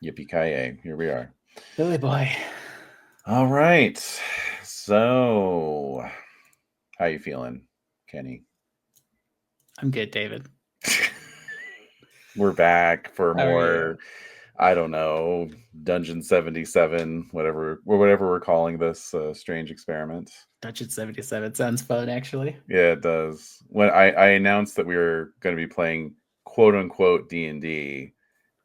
Yippee-ki-yay. Here we are. Billy boy. All right. So, how you feeling, Kenny? I'm good, David. We're back for How are you? more, I don't know, Dungeon 77, whatever we're calling this strange experiment. Dungeon 77 sounds fun, actually. Yeah, it does. When I announced that we were going to be playing quote-unquote D&D,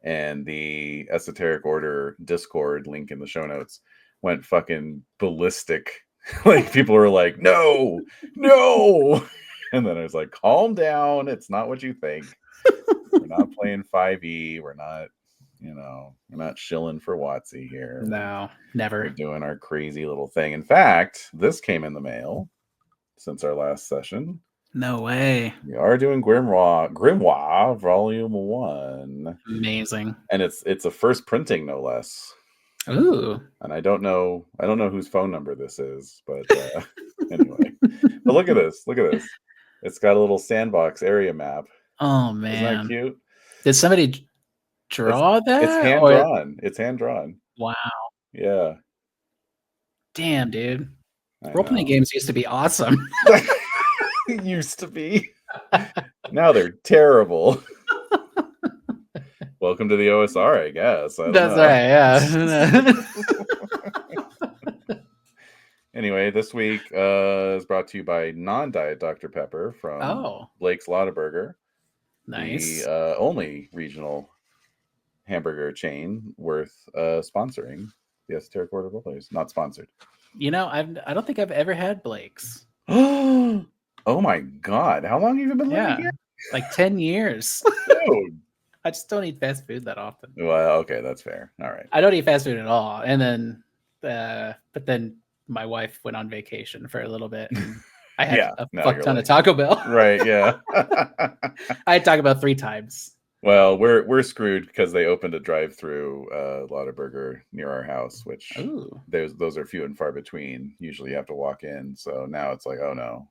and the Esoteric Order Discord link in the show notes went fucking ballistic. Like, people were like, no. And then I was like, calm down. It's not what you think. We're not playing 5e. We're not, we're not shilling for WotC here. No, never. We're doing our crazy little thing. In fact, this came in the mail since our last session. No way. We are doing Grimoire Volume 1. Amazing. And it's a first printing, no less. Ooh. And I don't know whose phone number this is, but anyway. But look at this. It's got a little sandbox area map. Oh man, isn't that cute? Did somebody draw that? It's hand drawn. It's hand drawn. Wow. Yeah. Damn, dude. Role-playing games used to be awesome. Used to be. Now they're terrible. Welcome to the OSR, I guess. That's right, yeah. Anyway, this week is brought to you by Non-Diet Dr. Pepper from Blake's Lotaburger. Nice. The only regional hamburger chain worth sponsoring the Esoteric Order of Roleplayers. Not sponsored. You know, I don't think I've ever had Blake's. Oh my God. How long have you been living here? Like 10 years. Dude. I just don't eat fast food that often. Well, okay, that's fair. All right. I don't eat fast food at all. And then, but then my wife went on vacation for a little bit. And I had a fuck ton of Taco Bell. Right, yeah. I had Taco Bell 3 times. Well, we're screwed because they opened a drive-through Lotaburger near our house, which those are few and far between. Usually you have to walk in. So now it's like, oh no.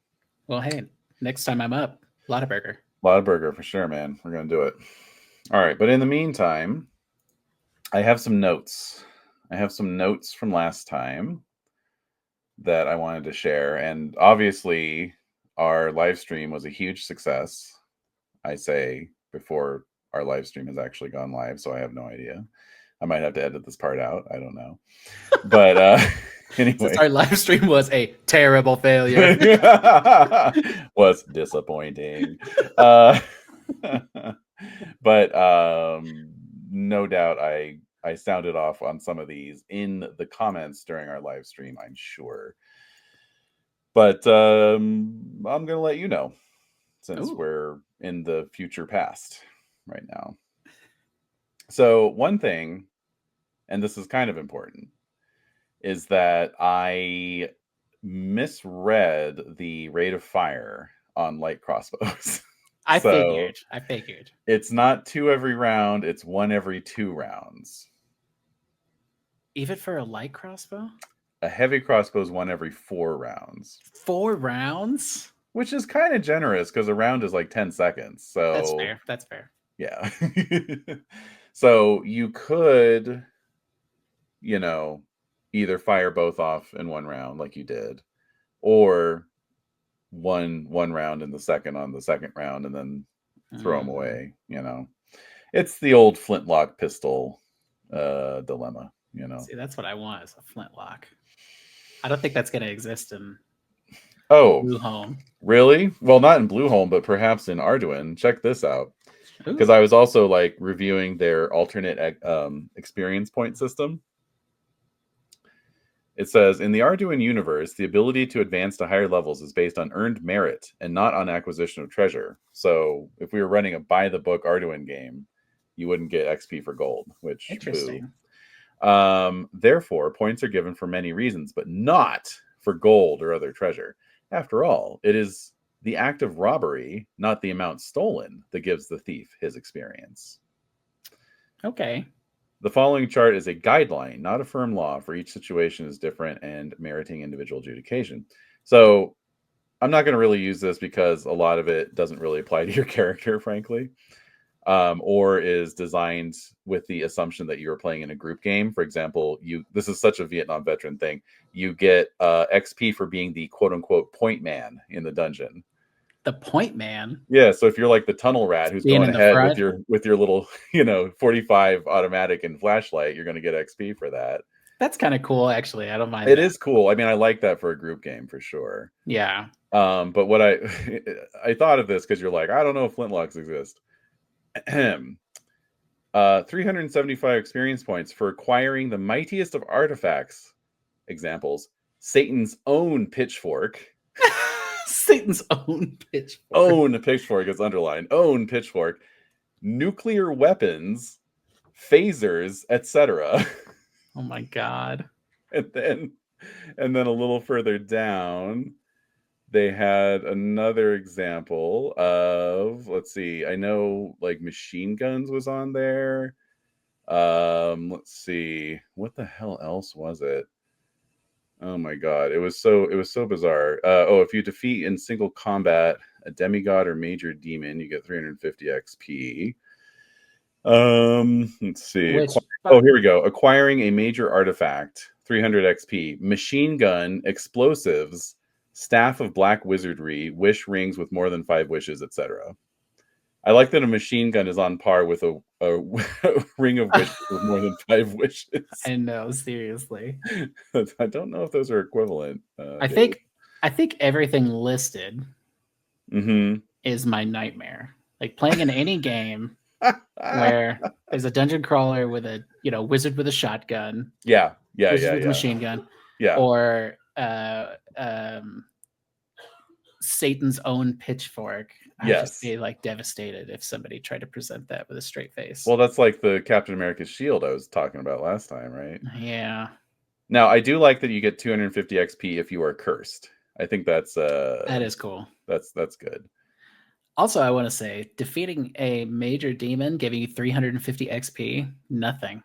Well, hey, next time I'm up, Lotaburger. Lotaburger for sure, man. We're going to do it. All right. But in the meantime, I have some notes. From last time that I wanted to share. And obviously, our live stream was a huge success. I say before our live stream has actually gone live, so I have no idea. I might have to edit this part out. I don't know. But anyway. Since our live stream was a terrible failure. Was disappointing. But no doubt I sounded off on some of these in the comments during our live stream, I'm sure. But I'm going to let you know since we're in the future past right now. So one thing, and this is kind of important, is that I misread the rate of fire on light crossbows. I figured. It's not 2 every round, it's 1 every 2 rounds. Even for a light crossbow? A heavy crossbow is 1 every 4 rounds. 4 rounds? Which is kind of generous because a round is like 10 seconds. So That's fair. Yeah. So you could, either fire both off in 1 round like you did, or one round in the second on the second round and then throw them away. It's the old flintlock pistol dilemma. See, that's what I want, is a flintlock. I don't think that's going to exist in Blueholme. Really? Well, not in Blueholme, but perhaps in Arduin. Check this out. Because I was also reviewing their alternate experience point system. It says, in the Arduin universe, the ability to advance to higher levels is based on earned merit and not on acquisition of treasure. So if we were running a by-the-book Arduin game, you wouldn't get XP for gold, which interesting. Therefore, points are given for many reasons, but not for gold or other treasure. After all, it is the act of robbery, not the amount stolen, that gives the thief his experience. Okay. The following chart is a guideline, not a firm law, for each situation is different and meriting individual adjudication. So I'm not going to really use this because a lot of it doesn't really apply to your character, frankly. or is designed with the assumption that you're playing in a group game. For example, this is such a Vietnam veteran thing. You get XP for being the quote unquote point man in the dungeon. The point man. Yeah, so if you're like the tunnel rat who's Being going in the ahead front. with your little 45 automatic and flashlight, you're going to get XP for that. That's kind of cool, actually. I don't mind. It is cool. I mean, I like that for a group game for sure. Yeah. But what I thought of this because you're like, I don't know if flintlocks exist. 375 experience points for acquiring the mightiest of artifacts. Examples: Satan's own pitchfork. Satan's own pitchfork. Own pitchfork is underlined. Own pitchfork. Nuclear weapons, phasers, etc. Oh my god. And then a little further down, they had another example of, let's see, I know like machine guns was on there. Let's see, what the hell else was it? Oh my god, it was so bizarre. If you defeat in single combat a demigod or major demon, you get 350 XP. Let's see. Here we go. Acquiring a major artifact, 300 XP. Machine gun, explosives, staff of black wizardry, wish rings with more than 5 wishes, etc. I like that a machine gun is on par with a ring of wishes with more than 5 wishes. I know, seriously. I don't know if those are equivalent. I think everything listed is my nightmare. Like playing in any game where there's a dungeon crawler with a wizard with a shotgun. With a machine gun. Yeah. Or Satan's own pitchfork. I'd just be like devastated if somebody tried to present that with a straight face. Well, that's like the Captain America's shield I was talking about last time, right? Yeah. Now, I do like that you get 250 XP if you are cursed. I think that is cool. That's good. Also, I want to say, defeating a major demon, giving you 350 XP, nothing.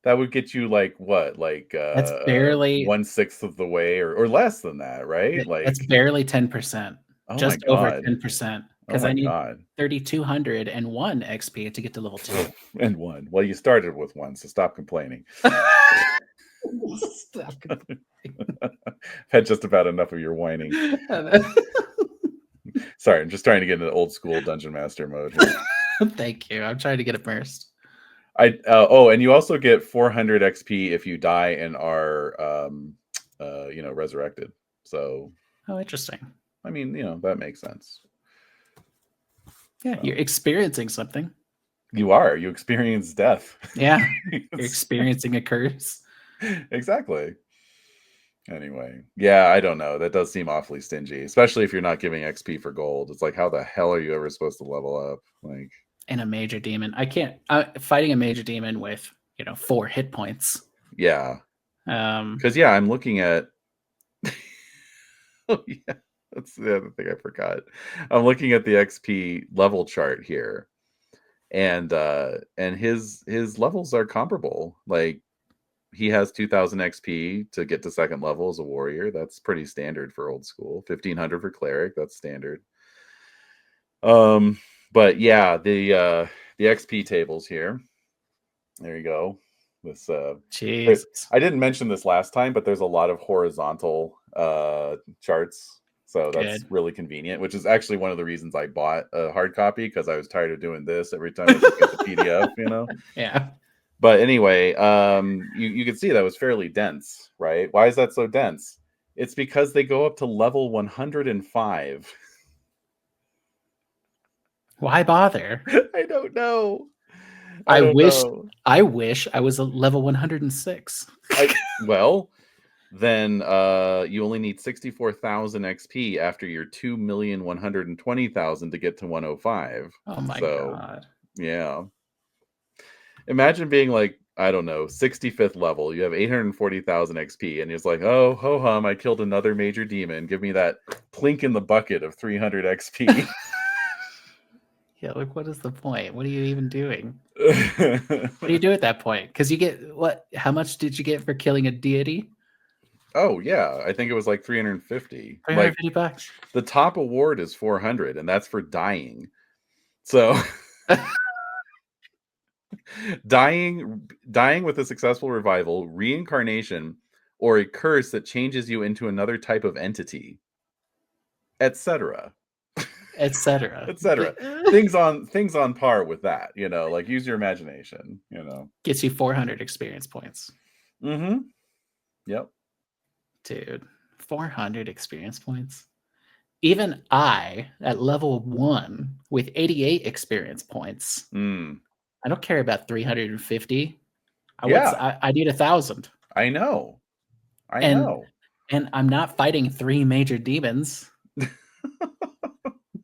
That would get you like what? Like that's barely 1/6 of the way, or less than that, right? Like that's barely 10%. Just over 10%. Because I need 3,201 XP to get to level 2. And 1. Well, you started with 1, so stop complaining. Stop complaining. Had just about enough of your whining. Sorry, I'm just trying to get into old school dungeon master mode here. Thank you. I'm trying to get immersed. And you also get 400 XP if you die and are resurrected. So interesting. I mean, that makes sense. Yeah, you're experiencing something. You experience death. Yeah. You're experiencing a curse. Exactly. Anyway, yeah, I don't know. That does seem awfully stingy, especially if you're not giving XP for gold. It's like, how the hell are you ever supposed to level up? Like, in a major demon, I can't. Fighting a major demon with 4 hit points. Yeah. Because I'm looking at. Oh yeah, that's the other thing I forgot. I'm looking at the XP level chart here, and his levels are comparable. Like, he has 2,000 XP to get to 2nd level as a warrior. That's pretty standard for old school. 1,500 for cleric. That's standard. But yeah, the XP tables here. There you go. This I didn't mention this last time, but there's a lot of horizontal charts. So that's really convenient, which is actually one of the reasons I bought a hard copy, because I was tired of doing this every time I get the PDF, Yeah. But anyway, you can see that was fairly dense, right? Why is that so dense? It's because they go up to level 105. Why bother? I don't know. I wish I was a level 106. Well, then you only need 64,000 XP after your 2,120,000 to get to 105. Oh my god. Yeah. Imagine being like, I don't know, 65th level. You have 840,000 XP, and he's like, oh, ho hum, I killed another major demon. Give me that plink in the bucket of 300 XP. Yeah, like, what is the point? What are you even doing? What do you do at that point? Because you get what? How much did you get for killing a deity? Oh yeah, I think it was like 350. 350 bucks. The top award is 400, and that's for dying. So dying with a successful revival, reincarnation, or a curse that changes you into another type of entity, etc. etc. etc. Things on par with that, like use your imagination, Gets you 400 experience points. Yep. Dude, 400 experience points. Even I, at level 1 with 88 experience points, I don't care about 350. I need 1,000. I know. And I'm not fighting 3 major demons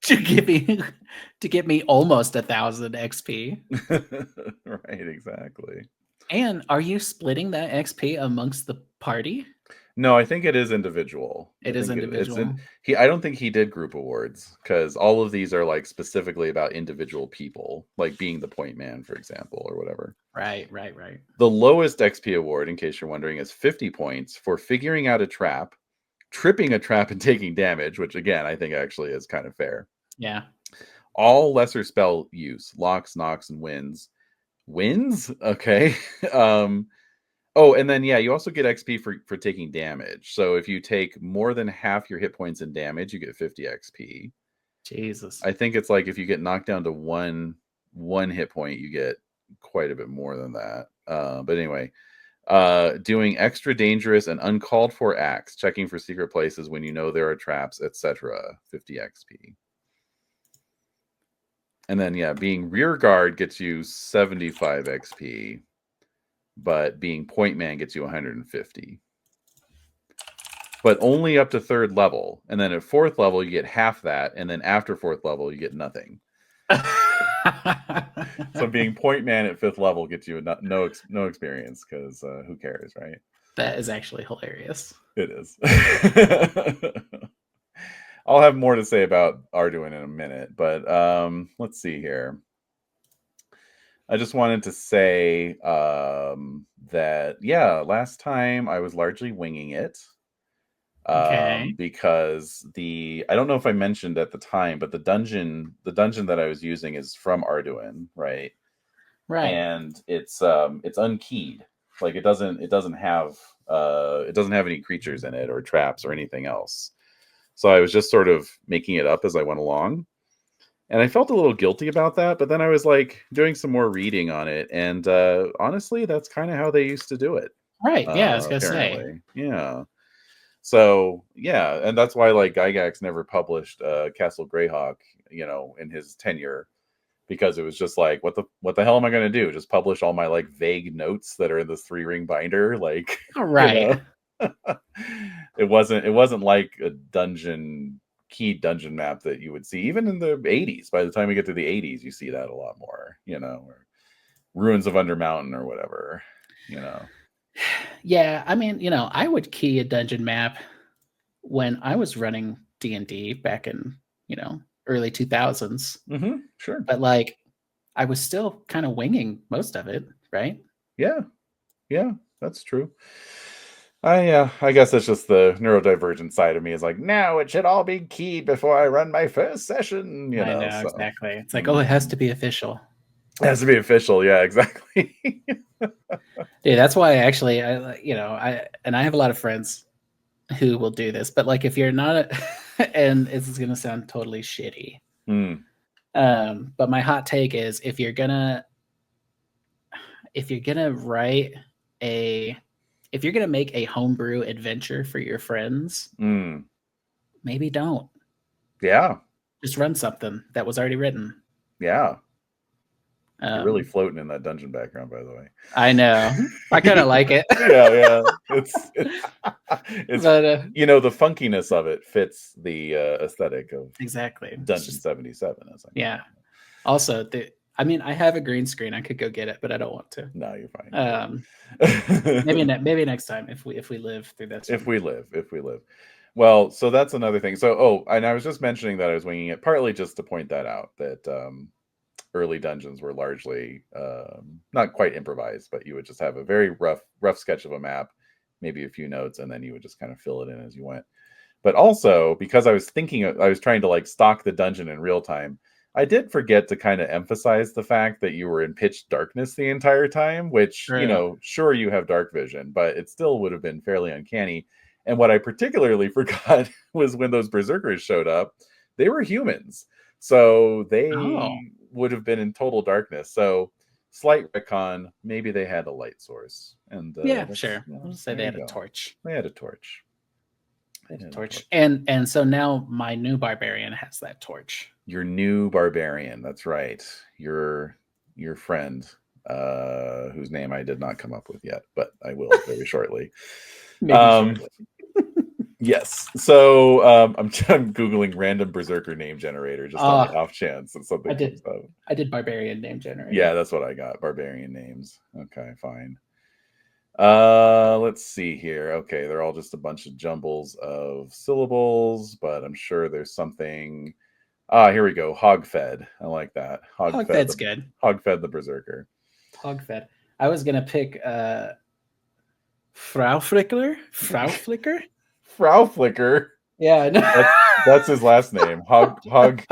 to give me almost 1,000 XP. Right, exactly. And are you splitting that XP amongst the party? No, I think it is individual. It is individual. I don't think he did group awards, because all of these are like specifically about individual people, like being the point man, for example, or whatever. Right. The lowest XP award, in case you're wondering, is 50 points for figuring out a trap, tripping a trap, and taking damage, which again, I think actually is kind of fair. Yeah. All lesser spell use, locks, knocks, and wins. Okay. Oh, and then you also get XP for taking damage. So if you take more than half your hit points in damage, you get 50 XP. Jesus. I think it's like if you get knocked down to one hit point, you get quite a bit more than that. But anyway, doing extra dangerous and uncalled for acts, checking for secret places when you know there are traps, etc. 50 XP. And then being rear guard gets you 75 XP. But being point man gets you 150. But only up to 3rd level. And then at 4th level, you get half that. And then after 4th level, you get nothing. So being point man at 5th level gets you no experience, because who cares, right? That is actually hilarious. It is. I'll have more to say about Arduin in a minute. But let's see here. I just wanted to say that, last time I was largely winging it. Okay. Because I don't know if I mentioned at the time, but the dungeon that I was using is from Arduin, right? Right. And it's unkeyed. Like it doesn't have any creatures in it or traps or anything else. So I was just sort of making it up as I went along. And I felt a little guilty about that, but then I was like doing some more reading on it, and honestly, that's kind of how they used to do it. Right. Yeah, I was gonna say. Yeah. So and that's why like Gygax never published Castle Greyhawk, in his tenure, because it was just like, what the hell am I going to do? Just publish all my like vague notes that are in this 3-ring binder, like Right. It wasn't like a key dungeon map that you would see even in the 80s. By the time we get to the 80s, you see that a lot more, or Ruins of Undermountain or whatever, Yeah, I mean, I would key a dungeon map when I was running D&D back in, early 2000s. Sure. But like, I was still kind of winging most of it, right? Yeah, that's true. I guess that's just the neurodivergent side of me, is like, no, it should all be keyed before I run my first session, I know, so. exactly. It's like, it has to be official. It has to be official, yeah, exactly. Dude, that's why actually, I have a lot of friends who will do this, but like if you're not, and it's going to sound totally shitty, but my hot take is if you're gonna make a homebrew adventure for your friends, maybe don't. Yeah. Just run something that was already written. Yeah. You're really floating in that dungeon background, by the way. I know. I kind of like it. Yeah. It's but, the funkiness of it fits the aesthetic of exactly Dungeon 77. Yeah. Also, I have a green screen. I could go get it, but I don't want to. No, you're fine. Maybe next time if we live through this. If we live. Well, so that's another thing. So, and I was just mentioning that I was winging it partly just to point that out, that early dungeons were largely not quite improvised, but you would just have a very rough sketch of a map, maybe a few notes, and then you would just kind of fill it in as you went. But also, because I was trying to like stock the dungeon in real time, I did forget to kind of emphasize the fact that you were in pitch darkness the entire time, which, you True. know, sure, you have dark vision, but it still would have been fairly uncanny. And what I particularly forgot was when those berserkers showed up, they were humans. So they would have been in total darkness. So slight retcon, maybe they had a light source. And Yeah, sure. We'll say they there had you a go. torch. They had a torch. Torch. And so now my new barbarian has that torch. Your new barbarian, that's right. Your friend, whose name I did not come up with yet, but I will very shortly. Maybe shortly. Yes. So I'm Googling random berserker name generator just on the off chance that something comes up. I did barbarian name generator. Yeah, that's what I got. Barbarian names. Okay, fine. Let's see here. Okay, they're all just a bunch of jumbles of syllables, but I'm sure there's something. Here we go. Hogfed. I like that. Hogfed's good. Hogfed the berserker. Hogfed. I was gonna pick Frauflicker. Frauflicker. Frauflicker. Yeah, no. That's his last name. Hogfed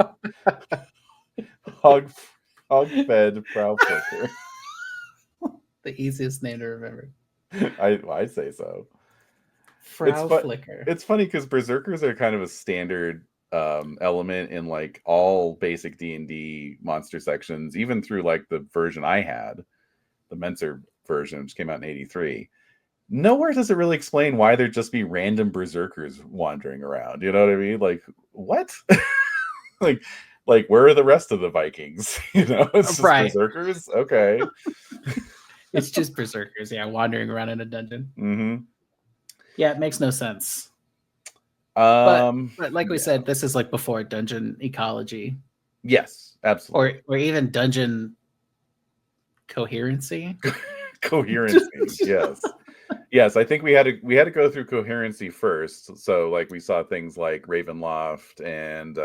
Frauflicker. The easiest name to remember. I say so. Frauflicker. It's funny because berserkers are kind of a standard element in like all basic D&D monster sections, even through like the version I had, the Menser version, which came out in 83. Nowhere does it really explain why there'd just be random berserkers wandering around. You know what I mean? Like, what? like where are the rest of the Vikings? You know, it's just berserkers. Okay. It's just berserkers, yeah, wandering around in a dungeon. Mm-hmm. Yeah, it makes no sense. But like we said, this is like before dungeon ecology. Yes, absolutely. Or even dungeon coherency. Coherency, yes. Yes, I think we had to go through coherency first. So like we saw things like Ravenloft and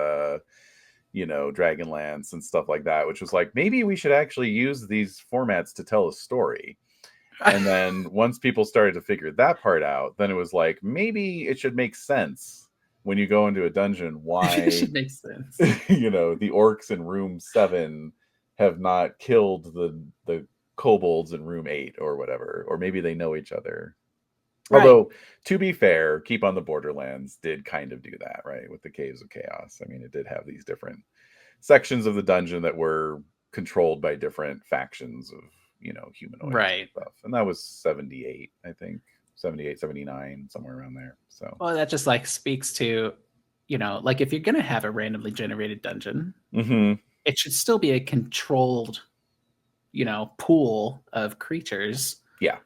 Dragonlance and stuff like that, which was like, maybe we should actually use these formats to tell a story. And then once people started to figure that part out, then it was like, maybe it should make sense when you go into a dungeon why it should make sense. The orcs in room 7 have not killed the kobolds in room 8 or whatever, or maybe they know each other. Right. Although, to be fair, Keep on the Borderlands did kind of do that, right? With the Caves of Chaos. I mean, it did have these different sections of the dungeon that were controlled by different factions of, humanoids and stuff. And that was 78, I think. 78, 79, somewhere around there. So, well, that just like speaks to, like if you're going to have a randomly generated dungeon, it should still be a controlled, pool of creatures. Yeah.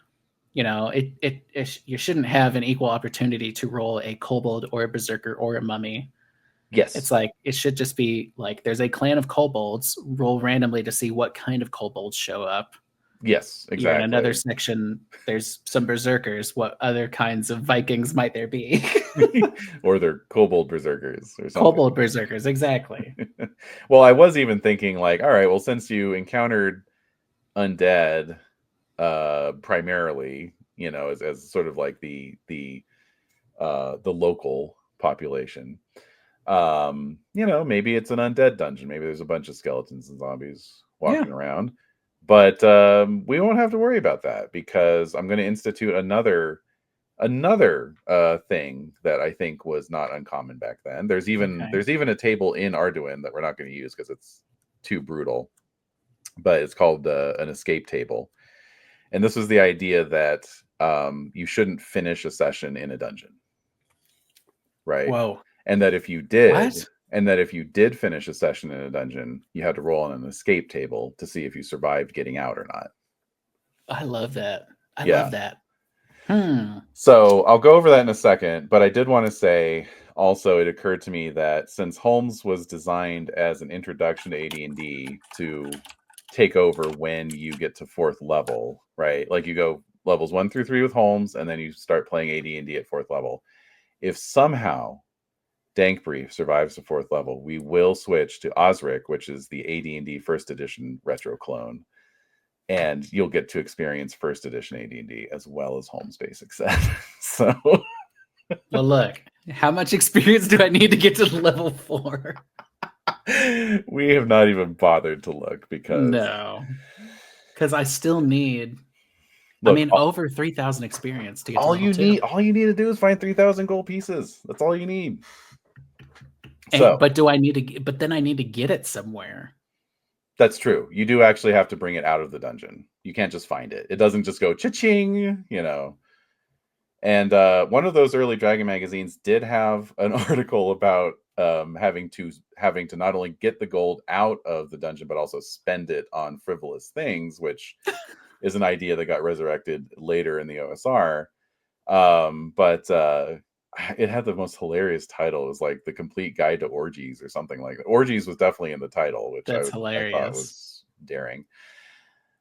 You shouldn't have an equal opportunity to roll a kobold or a berserker or a mummy. Yes. It's like, it should just be like, there's a clan of kobolds, roll randomly to see what kind of kobolds show up. Yes, exactly. You're in another section, there's some berserkers. What other kinds of Vikings might there be? Or they're kobold berserkers or something. Kobold berserkers, exactly. Well, I was even thinking like, all right, well, since you encountered undead primarily, as sort of like the local population, maybe it's an undead dungeon. Maybe there's a bunch of skeletons and zombies walking around. But we won't have to worry about that because I'm going to institute another thing that I think was not uncommon back then. There's even a table in Arduin that we're not going to use because it's too brutal, but it's called an escape table. And this was the idea that you shouldn't finish a session in a dungeon, right? Whoa! And that if you did finish a session in a dungeon, you had to roll on an escape table to see if you survived getting out or not. I love that. I love that. So I'll go over that in a second, but I did want to say also it occurred to me that since Holmes was designed as an introduction to AD&D to take over when you get to 4th level, right? Like you go levels 1 through 3 with Holmes, and then you start playing AD&D at 4th level. If somehow Dank Brief survives the 4th level, we will switch to Osric, which is the AD&D 1st edition retroclone, and you'll get to experience 1st edition AD&D as well as Holmes Basic Set. So, well, look, how much experience do I need to get to level 4? We have not even bothered to look because I still need. look, I mean, over 3,000 experience to get to level 2. all you need to do is find 3,000 gold pieces. That's all you need. So, but do I need to? But then I need to get it somewhere. That's true. You do actually have to bring it out of the dungeon. You can't just find it. It doesn't just go cha-ching, you know. And one of those early Dragon magazines did have an article about having to not only get the gold out of the dungeon, but also spend it on frivolous things, which is an idea that got resurrected later in the OSR. But it had the most hilarious title. It was like The Complete Guide to Orgies or something like that. Orgies was definitely in the title, which I thought was daring.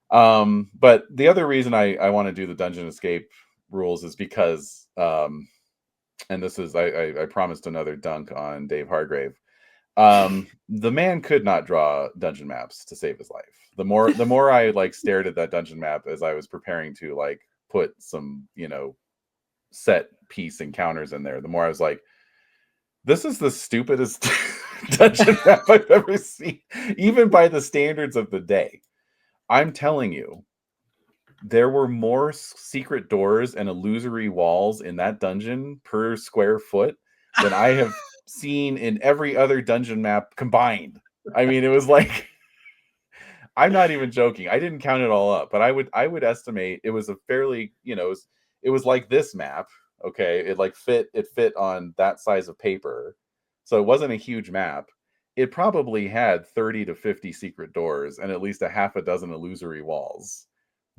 But the other reason I want to do the dungeon escape rules is because and this is I promised another dunk on Dave Hargrave. The man could not draw dungeon maps to save his life. The more I like stared at that dungeon map as I was preparing to like put some, you know, set piece encounters in there, the more I was like, this is the stupidest dungeon map I've ever seen, even by the standards of the day. I'm telling you, there were more secret doors and illusory walls in that dungeon per square foot than I have seen in every other dungeon map combined. I mean, it was like, I'm not even joking. I didn't count it all up, but I would estimate it was a fairly, you know, it was like this map. Okay. It fit on that size of paper. So it wasn't a huge map. It probably had 30 to 50 secret doors and at least a half a dozen illusory walls.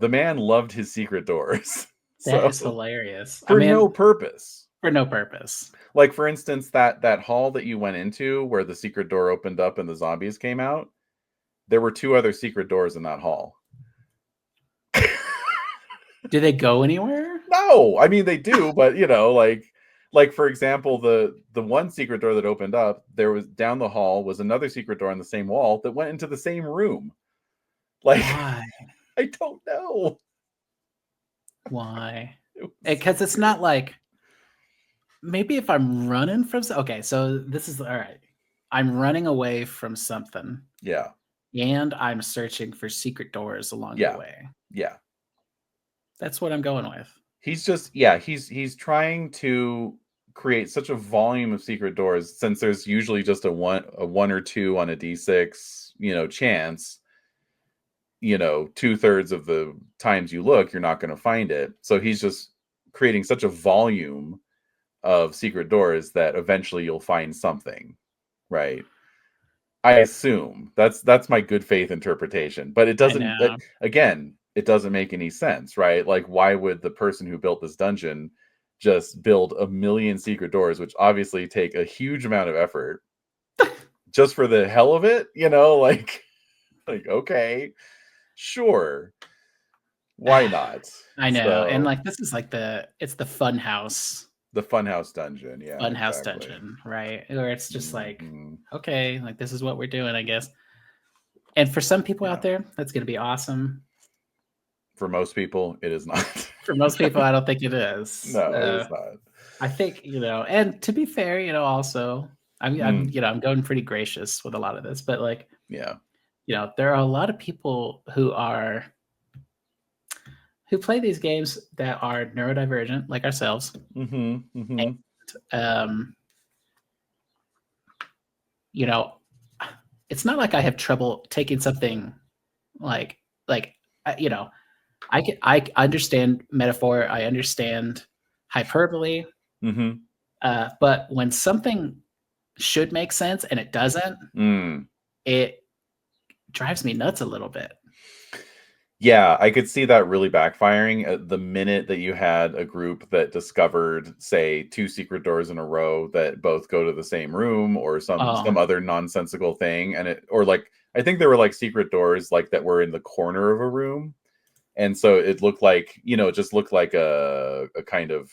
The man loved his secret doors. That is hilarious. For no purpose. For no purpose. Like, for instance, that hall that you went into where the secret door opened up and the zombies came out, there were 2 other secret doors in that hall. Do they go anywhere? No, I mean they do, but you know, like for example, the one secret door that opened up, there was down the hall was another secret door on the same wall that went into the same room. Like, why? I don't know. Why? Because it's not like, maybe if I'm running from, okay, so this is all right. I'm running away from something. Yeah. And I'm searching for secret doors along the way. Yeah. That's what I'm going with. He's just, he's trying to create such a volume of secret doors, since there's usually just a one or two on a D6, you know, chance. You know, 2/3 of the times you look, you're not going to find it. So he's just creating such a volume of secret doors that eventually you'll find something, right? I assume that's my good faith interpretation, but it doesn't. Again, it doesn't make any sense, right? Like, why would the person who built this dungeon just build 1 million secret doors, which obviously take a huge amount of effort, just for the hell of it? You know, like okay, sure, why not? I know, so, and like this is like it's the fun house. The funhouse dungeon, yeah. Funhouse dungeon, right? Where it's just like, okay, like this is what we're doing, I guess. And for some people out there, that's going to be awesome. For most people, it is not. For most people, I don't think it is. No, it is not. I think, you know, and to be fair, you know, also, I'm you know, I'm going pretty gracious with a lot of this, but like, you know, there are a lot of people who play these games that are neurodivergent, like ourselves. And, you know, it's not like I have trouble taking something like you know, I understand metaphor, I understand hyperbole, but when something should make sense and it doesn't, it drives me nuts a little bit. Yeah, I could see that really backfiring the minute that you had a group that discovered, say, 2 secret doors in a row that both go to the same room, or some other nonsensical thing. And or like, I think there were like secret doors like that were in the corner of a room. And so it looked like, you know, it just looked like a kind of,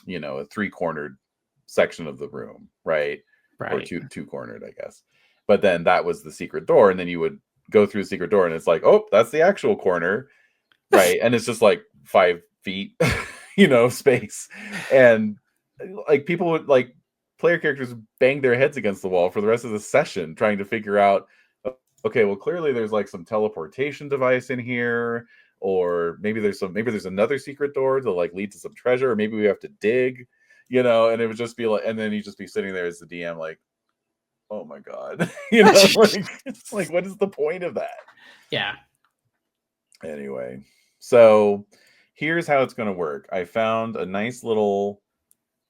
you know, a 3-cornered section of the room, right? Or two-cornered, I guess. But then that was the secret door. And then you would go through the secret door and it's like, oh, that's the actual corner, right? And it's just like 5 feet, you know, space. And like people would like player characters bang their heads against the wall for the rest of the session trying to figure out, okay, well, clearly there's like some teleportation device in here, or maybe there's another secret door to like lead to some treasure, or maybe we have to dig, and it would just be like, and then you'd just be sitting there as the DM like, oh my god, like what is the point of that? Yeah. Anyway, so here's how it's going to work. I found a nice little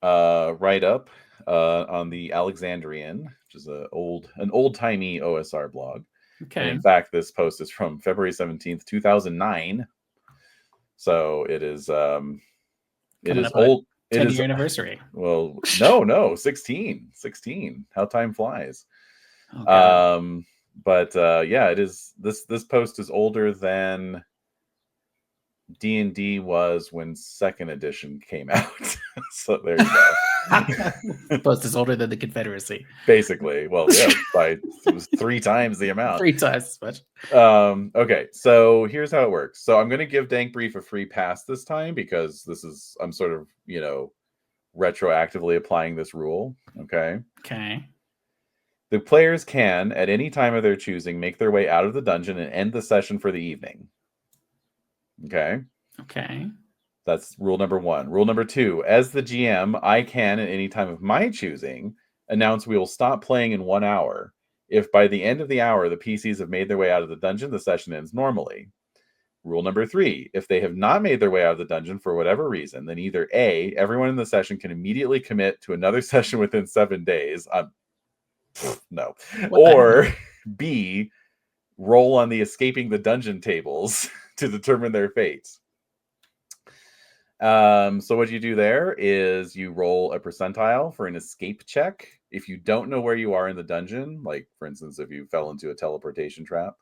write-up on the Alexandrian, which is an old-timey OSR blog. Okay. And in fact, this post is from February 17th, 2009. So it is old. It 10-year anniversary. Well, no, 16. How time flies. Oh, but yeah, it is. This post is older than D&D was when 2nd edition came out. So there you go. Post is older than the Confederacy. Basically. Well, yeah, it was 3 times the amount. 3 times as much. Okay, so here's how it works. So I'm going to give Dank Brief a free pass this time because I'm sort of, retroactively applying this rule. Okay. The players can, at any time of their choosing, make their way out of the dungeon and end the session for the evening. Okay. That's rule number 1. Rule number 2, as the GM, I can, at any time of my choosing, announce we will stop playing in 1 hour. If by the end of the hour, the PCs have made their way out of the dungeon, the session ends normally. Rule number 3, if they have not made their way out of the dungeon for whatever reason, then either A, everyone in the session can immediately commit to another session within 7 days. No. Or B, roll on the escaping the dungeon tables to determine their fate. So what you do there is you roll a percentile for an escape check. If you don't know where you are in the dungeon, like for instance, if you fell into a teleportation trap,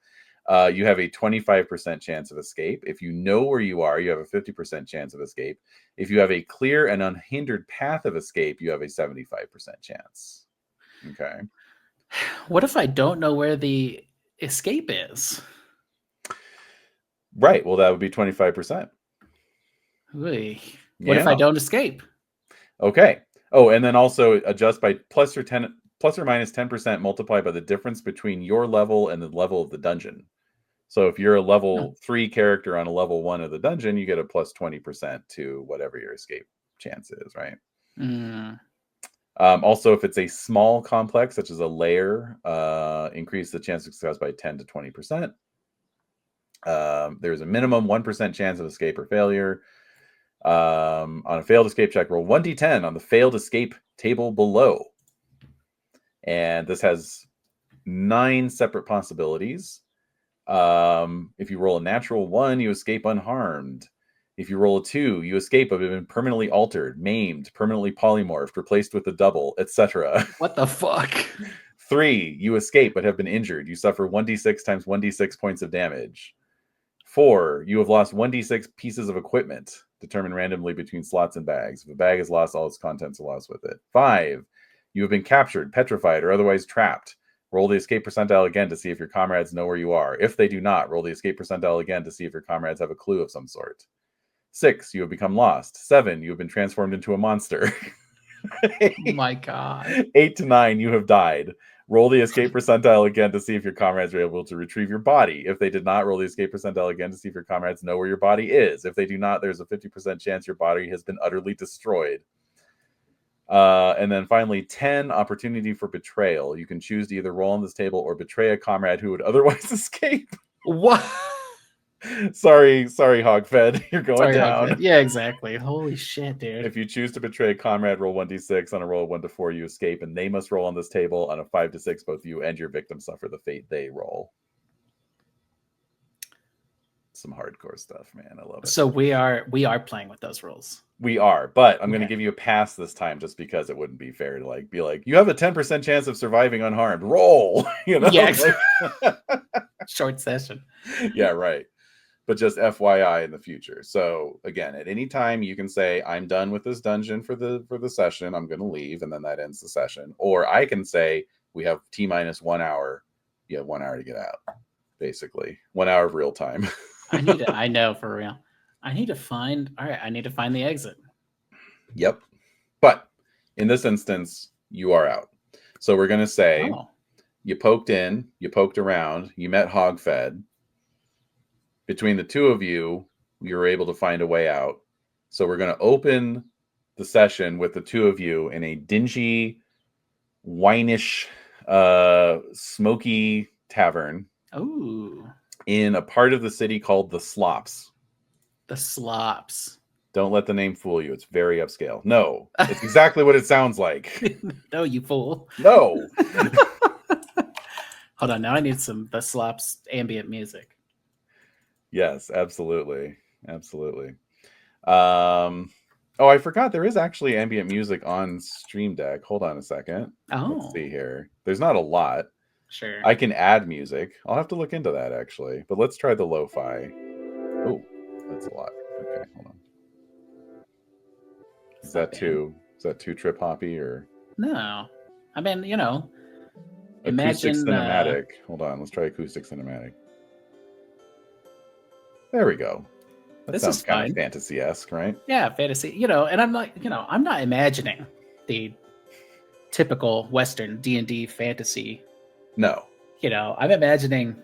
you have a 25% chance of escape. If you know where you are, you have a 50% chance of escape. If you have a clear and unhindered path of escape, you have a 75% chance. Okay. What if I don't know where the escape is? Right. Well, that would be 25%. What if I don't escape? Okay. Oh, and then also adjust by plus or minus 10% multiplied by the difference between your level and the level of the dungeon. So if you're a level 3 character on a level 1 of the dungeon, you get a plus 20% to whatever your escape chance is, right? Also, if it's a small complex, such as a lair, increase the chance of success by 10 to 20%. There's a minimum 1% chance of escape or failure. On a failed escape check, roll 1d10 on the failed escape table below. And this has 9 separate possibilities. If you roll a natural 1, you escape unharmed. If you roll a 2, you escape but have been permanently altered, maimed, permanently polymorphed, replaced with a double, etc. What the fuck? 3, you escape but have been injured. You suffer 1d6 times 1d6 points of damage. 4, you have lost 1d6 pieces of equipment, determined randomly between slots and bags. If a bag is lost, all its contents are lost with it. 5, you have been captured, petrified, or otherwise trapped. Roll the escape percentile again to see if your comrades know where you are. If they do not, roll the escape percentile again to see if your comrades have a clue of some sort. 6, you have become lost. 7, you have been transformed into a monster. Oh my god. 8 to 9, you have died. Roll the escape percentile again to see if your comrades are able to retrieve your body. If they did not, roll the escape percentile again to see if your comrades know where your body is. If they do not, there's a 50% chance your body has been utterly destroyed. And then finally, 10, opportunity for betrayal. You can choose to either roll on this table or betray a comrade who would otherwise escape. What? Sorry, Hogfed. You're going down. Hogfed. Yeah, exactly. Holy shit, dude. If you choose to betray a comrade, roll 1d6. On a roll of 1 to 4, you escape, and they must roll on this table. On a 5 to 6, both you and your victim suffer the fate they roll. Some hardcore stuff, man. I love it. So we are playing with those rules. We are, but I'm going to give you a pass this time just because it wouldn't be fair to be like, you have a 10% chance of surviving unharmed. Roll, Yeah, short session. Yeah, right. But just FYI in the future. So again, at any time you can say, I'm done with this dungeon for the session. I'm going to leave, and then that ends the session. Or I can say, we have T-minus 1 hour. You have 1 hour to get out. Basically, 1 hour of real time. I know, for real. I need to find the exit. Yep. But in this instance, you are out. So we're going to say you poked in, you poked around, you met Hogfed. Between the two of you, you were able to find a way out. So we're going to open the session with the two of you in a dingy, winish, smoky tavern. Ooh. In a part of the city called the Slops. The Slops. Don't let the name fool you. It's very upscale. No, it's exactly what it sounds like. No, you fool. No. Hold on. Now I need the Slops ambient music. Yes, absolutely. Absolutely. Oh, I forgot there is actually ambient music on Stream Deck. Hold on a second. Let's see here. There's not a lot. Sure. I can add music. I'll have to look into that actually. But let's try the lo-fi. Oh, that's a lot. Okay, hold on. Is that too trip hoppy or no? I mean, acoustic cinematic. Hold on, let's try acoustic cinematic. There we go. That sounds kind of fantasy-esque, right? Yeah, fantasy. And I'm like, I'm not imagining the typical Western D&D fantasy. No. I'm imagining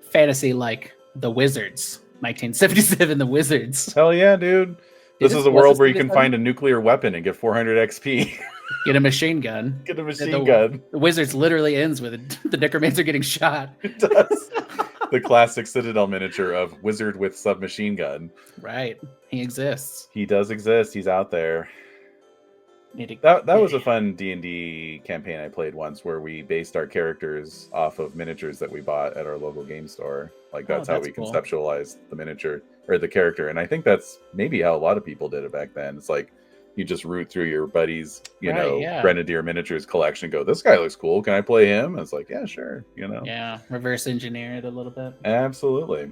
fantasy like The Wizards, 1977 The Wizards. Hell yeah, dude. This is a world where you can find a nuclear weapon and get 400 XP. Get a machine gun. Get a machine gun. The Wizards literally ends with the necromancer getting shot. It does. The classic Citadel miniature of wizard with submachine gun. Right. He exists. He does exist. He's out there. That was a fun D&D campaign I played once where we based our characters off of miniatures that we bought at our local game store. Like that's how we conceptualized the miniature or the character. And I think that's maybe how a lot of people did it back then. It's like you just root through your buddies, Grenadier miniatures collection and go, this guy looks cool. Can I play him? And it's like, yeah, sure. Yeah. Reverse engineer it a little bit. Absolutely.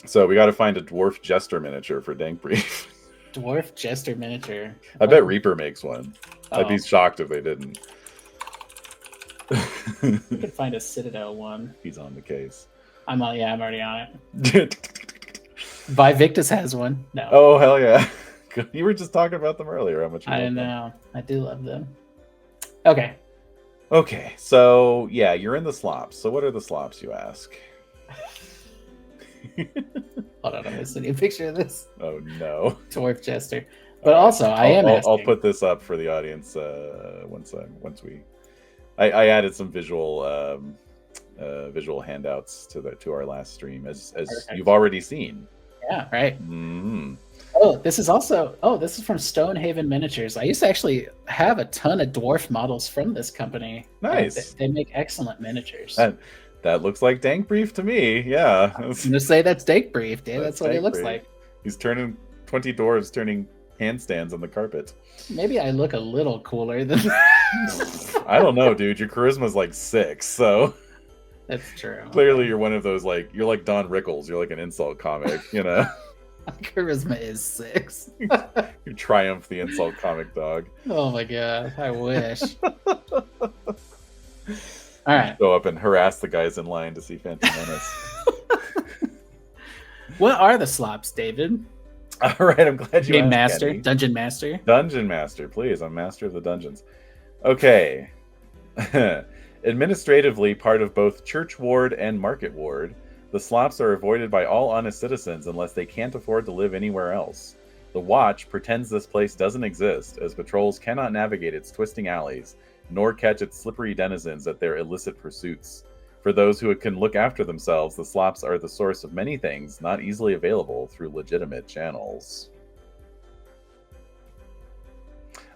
So we got to find a dwarf jester miniature for Dank Brief. Dwarf jester miniature. I bet Reaper makes one. I'd be shocked if they didn't. We could find a Citadel one. He's on the case. I'm already on it. Vivictus has one. No. Oh, hell yeah. You were just talking about them earlier. How much you love them. I do love them. Okay, so yeah, you're in the Slops. So what are the Slops, you ask? Hold on, I'm going to send you a picture of this. Oh no. Dwarf Jester. But also, I'll put this up for the audience once we... I added some visual handouts to our last stream, as you've already seen. Yeah, right. Mm-hmm. This is from Stonehaven Miniatures. I used to actually have a ton of dwarf models from this company. Nice. They make excellent miniatures. That looks like Dank Brief to me. Yeah. I'm gonna say that's Dank Brief, dude. That's what it looks like. He's turning 20 dwarves turning handstands on the carpet. Maybe I look a little cooler than I don't know, dude. Your charisma's like 6, so that's true. Clearly you're one of those, like, you're like Don Rickles. You're like an insult comic, Charisma is 6. You triumph the insult comic dog. Oh my god, I wish. All right. Go up and harass the guys in line to see Phantom Menace. What are the Slops, David? All right, I'm glad you Game asked, Master, Kenny. Dungeon Master. Dungeon Master, please. I'm master of the dungeons. Okay. Administratively part of both Church Ward and Market Ward, the Slops are avoided by all honest citizens unless they can't afford to live anywhere else. The Watch pretends this place doesn't exist, as patrols cannot navigate its twisting alleys, nor catch its slippery denizens at their illicit pursuits. For those who can look after themselves, the Slops are the source of many things not easily available through legitimate channels.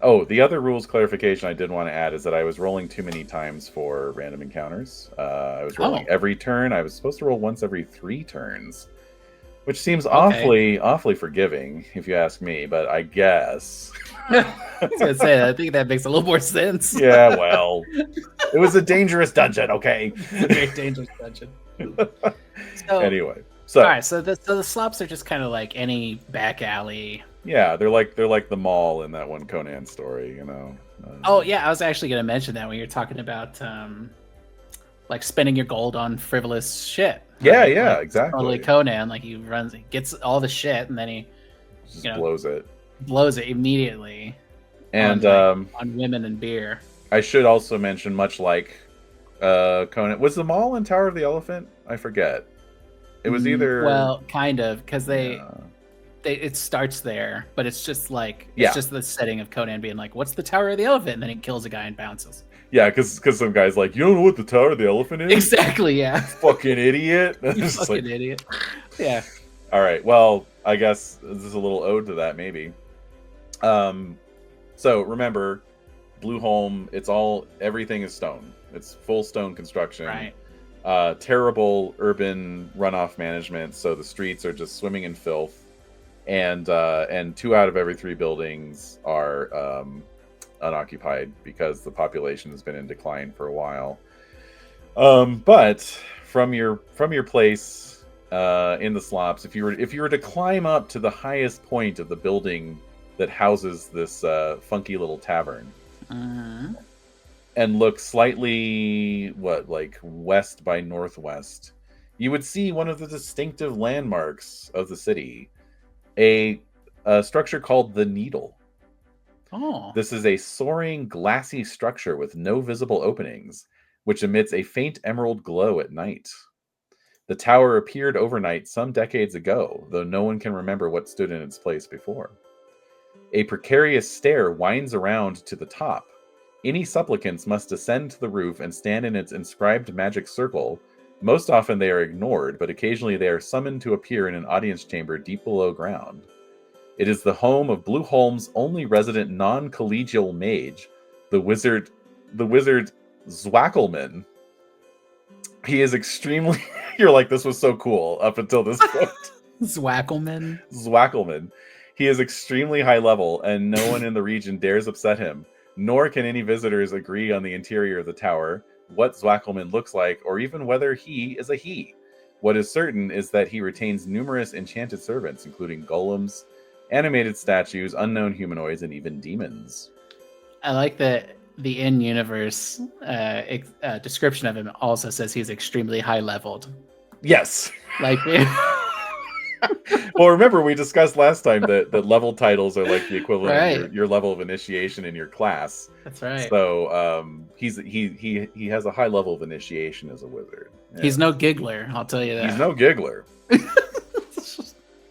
Oh, the other rules clarification I did want to add is that I was rolling too many times for random encounters. I was rolling every turn. I was supposed to roll once every 3 turns, which seems awfully forgiving, if you ask me, but I guess. I was going to say, I think that makes a little more sense. Yeah, well, it was a dangerous dungeon, okay? It's a very dangerous dungeon. Anyway. All right, so the Slops are just kind of like any back alley. Yeah, they're like the mall in that one Conan story, Oh yeah, I was actually going to mention that when you're talking about like spending your gold on frivolous shit. Yeah, like, exactly. Totally Conan, like he gets all the shit and then he just blows it immediately. And on women and beer. I should also mention, much like Conan, was the mall in Tower of the Elephant? I forget. It was either kind of, because it starts there, but it's just like it's just the setting of Conan being like, "What's the Tower of the Elephant?" And then he kills a guy and bounces. Yeah, because some guy's like, "You don't know what the Tower of the Elephant is?" Exactly. Yeah. Fucking idiot. You fucking idiot. Yeah. All right. Well, I guess this is a little ode to that, maybe. So remember, Blueholme. Everything is stone. It's full stone construction. Right. Terrible urban runoff management. So the streets are just swimming in filth, and 2 out of every 3 buildings are unoccupied because the population has been in decline for a while. But from your place in the slops, if you were to climb up to the highest point of the building that houses this funky little tavern, and look slightly west by northwest, you would see one of the distinctive landmarks of the city, a structure called the Needle. Oh. This is a soaring, glassy structure with no visible openings, which emits a faint emerald glow at night. The tower appeared overnight some decades ago, though no one can remember what stood in its place before. A precarious stair winds around to the top. Any supplicants must ascend to the roof and stand in its inscribed magic circle. Most often they are ignored, but occasionally they are summoned to appear in an audience chamber deep below ground. It is the home of Blueholme's only resident non-collegial mage, the wizard Zwackelman. He is extremely... You're like, this was so cool up until this point. Zwackelman. He is extremely high level, and no one in the region dares upset him, nor can any visitors agree on the interior of the tower, what Zwackelman looks like, or even whether he is a he. What is certain is that he retains numerous enchanted servants, including golems, animated statues, unknown humanoids, and even demons. I like that the in-universe description of him also says he's extremely high-leveled. Yes. Like... Well, remember we discussed last time that level titles are like the equivalent of your level of initiation in your class. That's right. So he has a high level of initiation as a wizard. Yeah. He's no giggler, I'll tell you that. He's no giggler.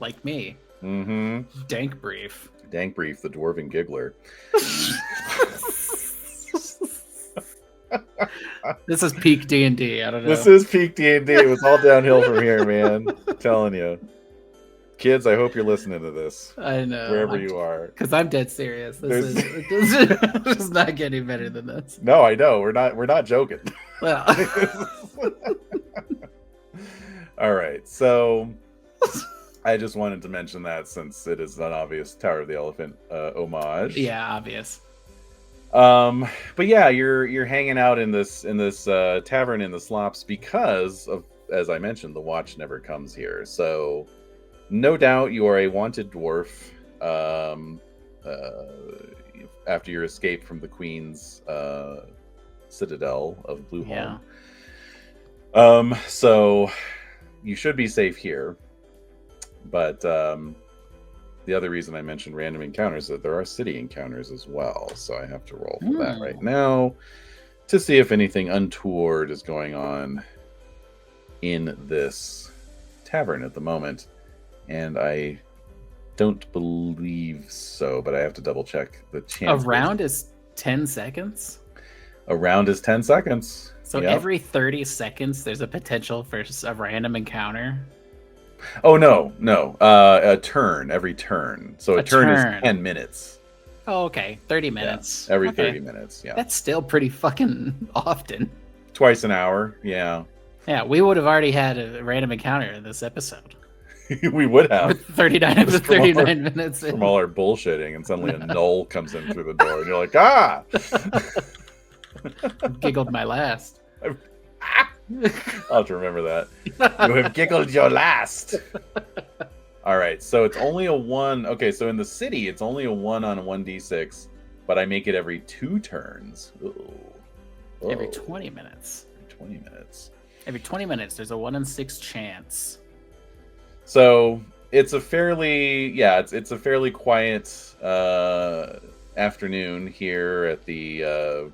Like me. Mm-hmm. Dank Brief, the dwarven giggler. This is peak D&D. I don't know. This is peak D&D. It was all downhill from here, man. I'm telling you. Kids, I hope you're listening to this. I know. Wherever you are. Because I'm dead serious. This is not getting better than this. No, I know. We're not joking. Well. All right. So I just wanted to mention that since it is an obvious Tower of the Elephant homage. Yeah, obvious. But yeah, you're hanging out in this tavern in the slops because of, as I mentioned, the watch never comes here. So no doubt you are a wanted dwarf after your escape from the Queen's citadel of Blueholme. Yeah. So you should be safe here. But the other reason I mentioned random encounters is that there are city encounters as well. So I have to roll for that right now to see if anything untoward is going on in this tavern at the moment. And I don't believe so, but I have to double check the chance. A round is 10 seconds? A round is 10 seconds. So every 30 seconds, there's a potential for a random encounter? Oh, no. A turn, every turn. So a turn is 10 minutes. Oh, okay. 30 minutes. Yeah, every 30 minutes, yeah. That's still pretty fucking often. Twice an hour, yeah. Yeah, we would have already had a random encounter in this episode. We would have. With 39 of the 39 minutes in. From all our bullshitting, and suddenly a gnoll comes in through the door, and you're like, ah! Giggled my last. I'll have to remember that. You have giggled your last. All right, so it's only a 1. Okay, so in the city, it's only a 1 on a 1d6, but I make it every 2 turns. Ooh. Every 20 minutes. Every 20 minutes, there's a 1 in 6 chance. So it's a fairly, it's a fairly quiet afternoon here at the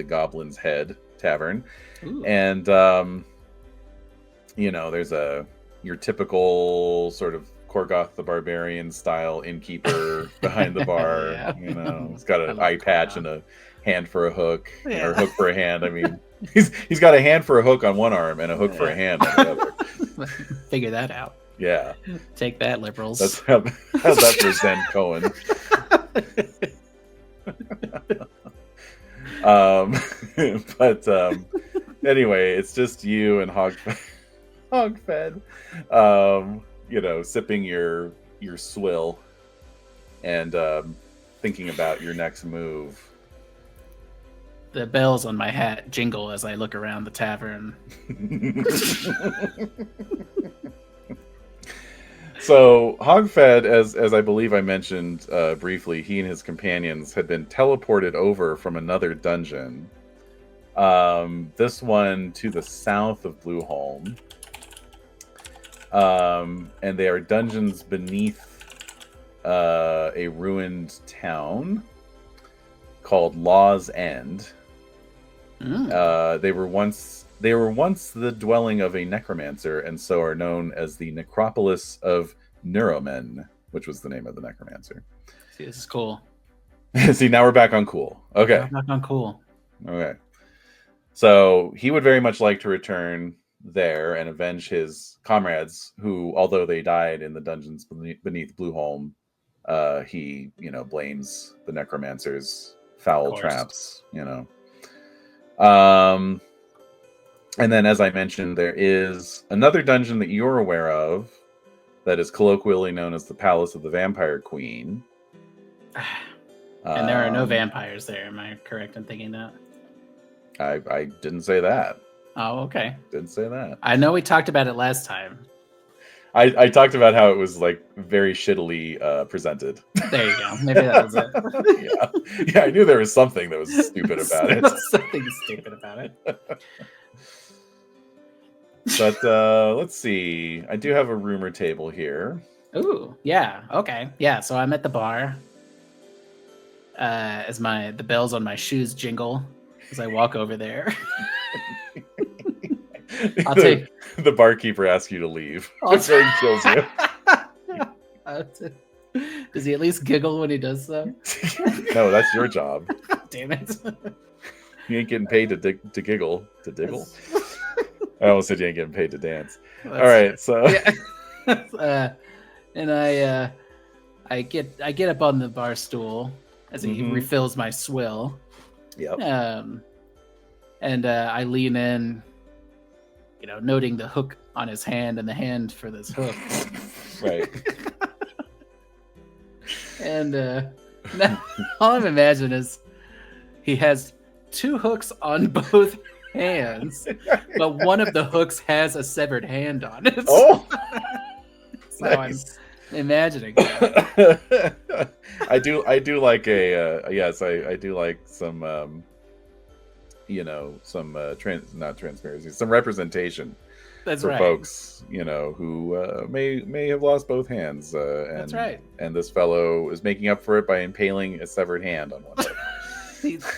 Goblin's Head Tavern. Ooh. And there's your typical sort of Korgoth the Barbarian style innkeeper behind the bar. Yeah. He's got an eye patch and a hand for a hook, or hook for a hand. I mean, he's got a hand for a hook on one arm and a hook for a hand on the other. Figure that out. Yeah. Take that, liberals. That's how's that for Zen Cohen. But anyway, it's just you and Hogfed, sipping your swill and thinking about your next move. The bells on my hat jingle as I look around the tavern. So Hogfed, as I believe I mentioned briefly, he and his companions had been teleported over from another dungeon. This one to the south of Blueholme. And they are dungeons beneath a ruined town called Law's End. They were once the dwelling of a necromancer, and so are known as the Necropolis of Neuromen, which was the name of the necromancer. See, this is cool. See, now we're back on cool. Okay. Back on cool. Okay. So he would very much like to return there and avenge his comrades who, although they died in the dungeons beneath Blueholme, he, blames the necromancer's foul traps, And then, as I mentioned, there is another dungeon that you're aware of that is colloquially known as the Palace of the Vampire Queen. And there are no vampires there. Am I correct in thinking that? I didn't say that. Oh, okay. Didn't say that. I know we talked about it last time. I talked about how it was like very shittily presented. There you go. Maybe that was it. Yeah, I knew there was something that was stupid about it. Something stupid about it. But let's see. I do have a rumor table here. Ooh, yeah. Okay. Yeah, so I'm at the bar. As the bells on my shoes jingle as I walk over there. The barkeeper asks you to leave. Before he kills you. Does he at least giggle when he does so? No, that's your job. Damn it. You ain't getting paid to giggle. To diggle? I almost said you ain't getting paid to dance. All right, so yeah. And I get up on the bar stool as he refills my swill. Yep. And I lean in, noting the hook on his hand and the hand for this hook. Right. And now all I'm imagining is he has two hooks on both hands, but one of the hooks has a severed hand on it. Oh, so nice. I'm imagining that. I do like I do like some not transparency, some representation. That's for right. folks, who may have lost both hands. That's right. And this fellow is making up for it by impaling a severed hand on one leg.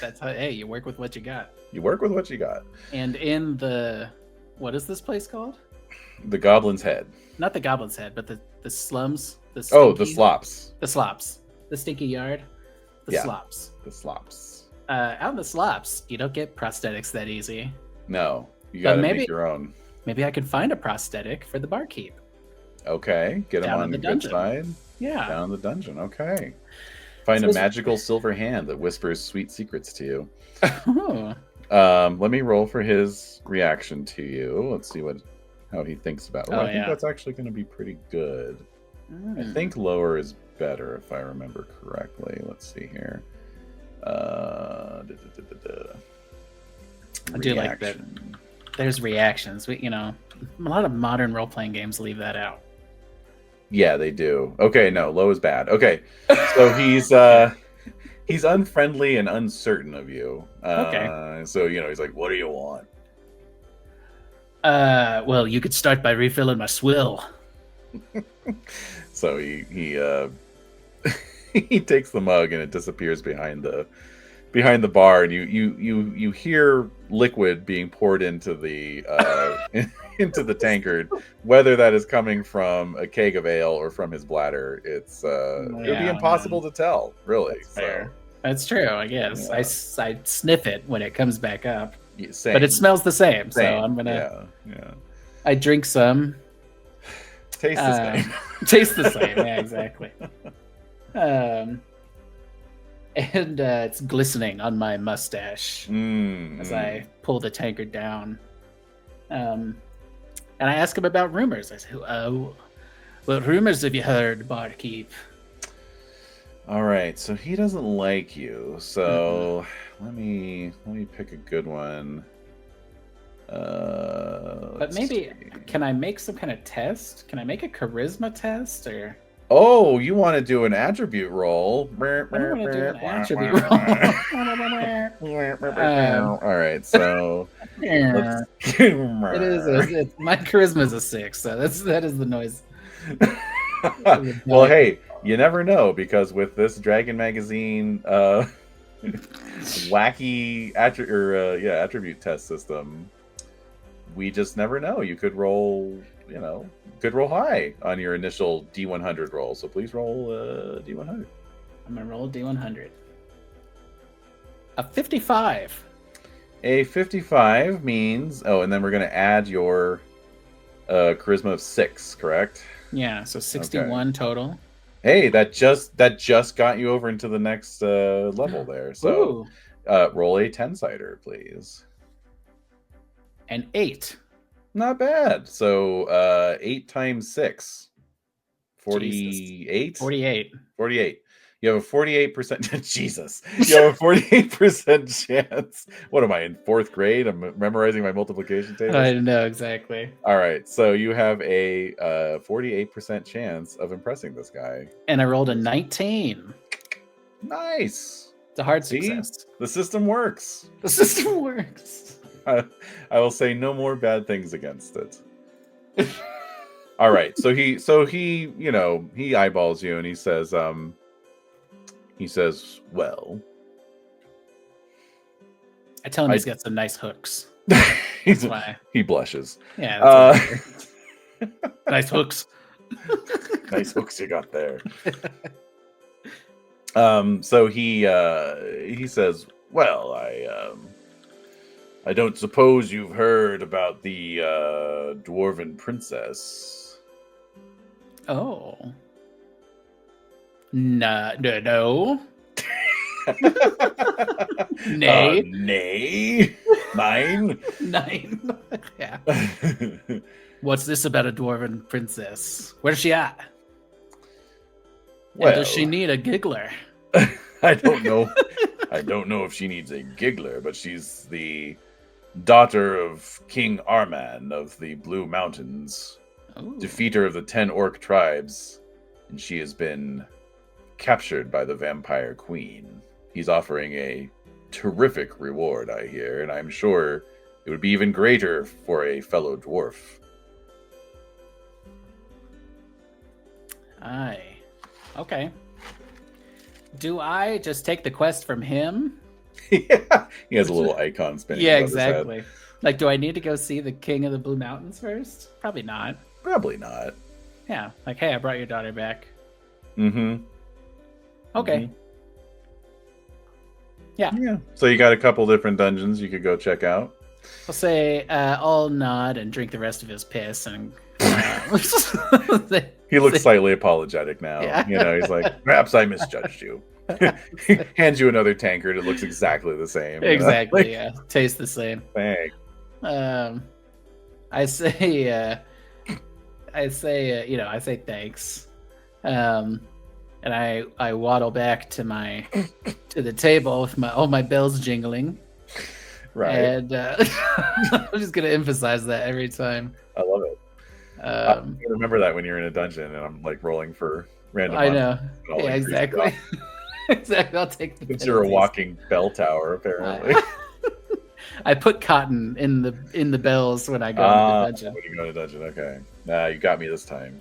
That's how. Hey, you work with what you got. You work with what you got. And in what is this place called? The Goblin's Head. Not the Goblin's Head, but the slums. The slops. The slops. The stinky yard. The slops. The slops. Out in the slops, you don't get prosthetics that easy. No, you got to make your own. Maybe I could find a prosthetic for the barkeep. Okay, get him on the good side. Yeah, down the dungeon. Okay, find a magical silver hand that whispers sweet secrets to you. Oh. Let me roll for his reaction to you. Let's see how he thinks about it. I think that's actually going to be pretty good. I think lower is better if I remember correctly. Let's see here. I do like that. There's reactions. A lot of modern role-playing games leave that out. Yeah, they do. Okay, no, low is bad. Okay, so he's unfriendly and uncertain of you. Okay. So he's like, "What do you want?" Well, you could start by refilling my swill. So he he takes the mug and it disappears behind the bar, and you hear liquid being poured into the into the tankard. Whether that is coming from a keg of ale or from his bladder, it would be impossible to tell, really. That's fair. That's true, I guess. Yeah. I sniff it when it comes back up, but it smells the same. So I'm gonna. Yeah. I drink some. Taste the same. Taste the same. Yeah, exactly. And it's glistening on my mustache as I pull the tankard down. And I ask him about rumors. I say, what rumors have you heard, barkeep? All right, so he doesn't like you. So let me pick a good one. But maybe can I make some kind of test? Can I make a charisma test or? Oh, you want to do an attribute roll? I want to do an attribute roll. All right, so it is. My charisma is a 6, so that is the noise. Well, hey, you never know, because with this Dragon Magazine wacky attribute test system, we just never know. You could roll, high on your initial D100 roll. So please roll D100. I'm gonna roll a D100. A 55. A 55 means, and then we're gonna add your charisma of 6, correct? Yeah, so 61 total. Hey, that just got you over into the next level there. So roll a 10-sider, please. An 8. Not bad. So 8 times 6. 48? 48. 48. You have a 48%. Jesus. You have a 48% chance. What am I, in 4th grade? I'm memorizing my multiplication table. I know, exactly. All right. So you have a 48% chance of impressing this guy. And I rolled a 19. Nice. It's a hard success. The system works. The system works. I will say no more bad things against it. All right. So he eyeballs you and he says, well, I tell him he's got some nice hooks. That's why he blushes. Yeah. Nice hooks. Nice hooks you got there. So he says, well, I don't suppose you've heard about the dwarven princess. Oh. No. Nay. Nay. 9. 9. Yeah. What's this about a dwarven princess? Where's she at? Well, and does she need a giggler? I don't know. I don't know if she needs a giggler, but she's the daughter of King Arman of the Blue Mountains, defeater of the 10 orc tribes, and she has been captured by the vampire queen. He's offering a terrific reward, I hear, and I'm sure it would be even greater for a fellow dwarf. Aye. Okay. Do I just take the quest from him? Yeah, he has a little icon spinning. Yeah, exactly. Like, do I need to go see the King of the Blue Mountains first? Probably not. Probably not. Yeah, like, hey, I brought your daughter back. Mm-hmm. Okay. Mm-hmm. Yeah. So you got a couple different dungeons you could go check out. I'll say, I'll nod and drink the rest of his piss and... He looks slightly apologetic now. Yeah. He's like, perhaps I misjudged you. He hands you another tankard. It looks exactly the same. Exactly, yeah. Tastes the same. Thanks. I say thanks. And I waddle back to the table with all my bells jingling. Right. And I'm just gonna emphasize that every time. I love it. I remember that when you're in a dungeon and I'm like rolling for random. I know. Yeah, exactly. Exactly. I'll take the. Since you're a walking bell tower, apparently. I put cotton in the bells when I go into the dungeon. When you go to the dungeon, okay. Nah, you got me this time.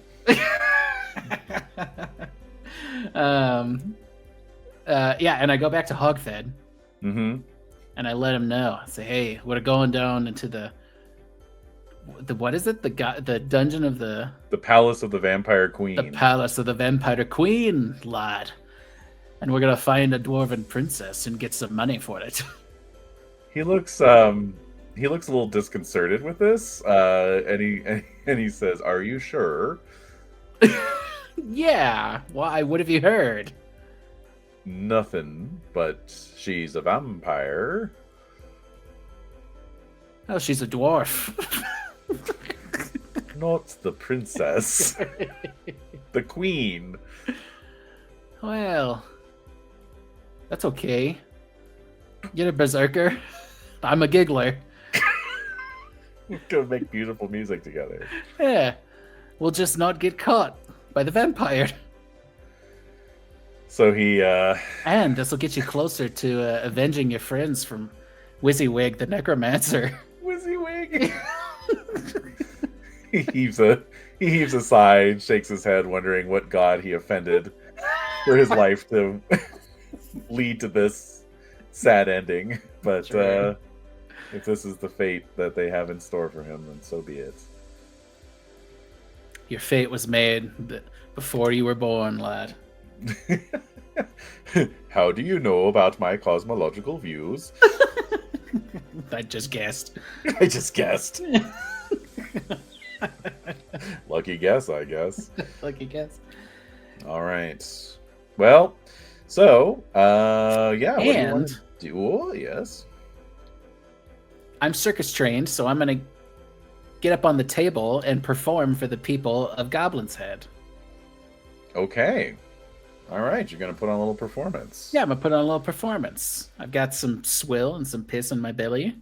Yeah, and I go back to Hogfed. Mm-hmm. And I let him know. I say, hey, we're going down into the what is it? The dungeon of the Palace of the Vampire Queen. palace of the Vampire Queen, lad. And we're gonna find a dwarven princess and get some money for it. He looks a little disconcerted with this, and he says, "Are you sure?" Yeah. Why? What have you heard? Nothing, but she's a vampire. Oh, she's a dwarf. Not the princess. The queen. Well, that's okay. You're a berserker. I'm a giggler. We're gonna make beautiful music together. Yeah. We'll just not get caught by the vampire. So he and this will get you closer to avenging your friends from Wizzywig the Necromancer. Wizzywig. he heaves a sigh and shakes his head, wondering what god he offended for his life to lead to this sad ending. But sure. If this is the fate that they have in store for him, then so be it. Your fate was made before you were born, lad. How do you know about my cosmological views? I just guessed. Lucky guess, I guess. Lucky guess. All right. Well, so yeah. And what do you want to do? Oh, yes. I'm circus trained, so I'm gonna get up on the table and perform for the people of Goblin's Head. Okay. All right, you're going to put on a little performance. Yeah, I'm going to put on a little performance. I've got some swill and some piss in my belly.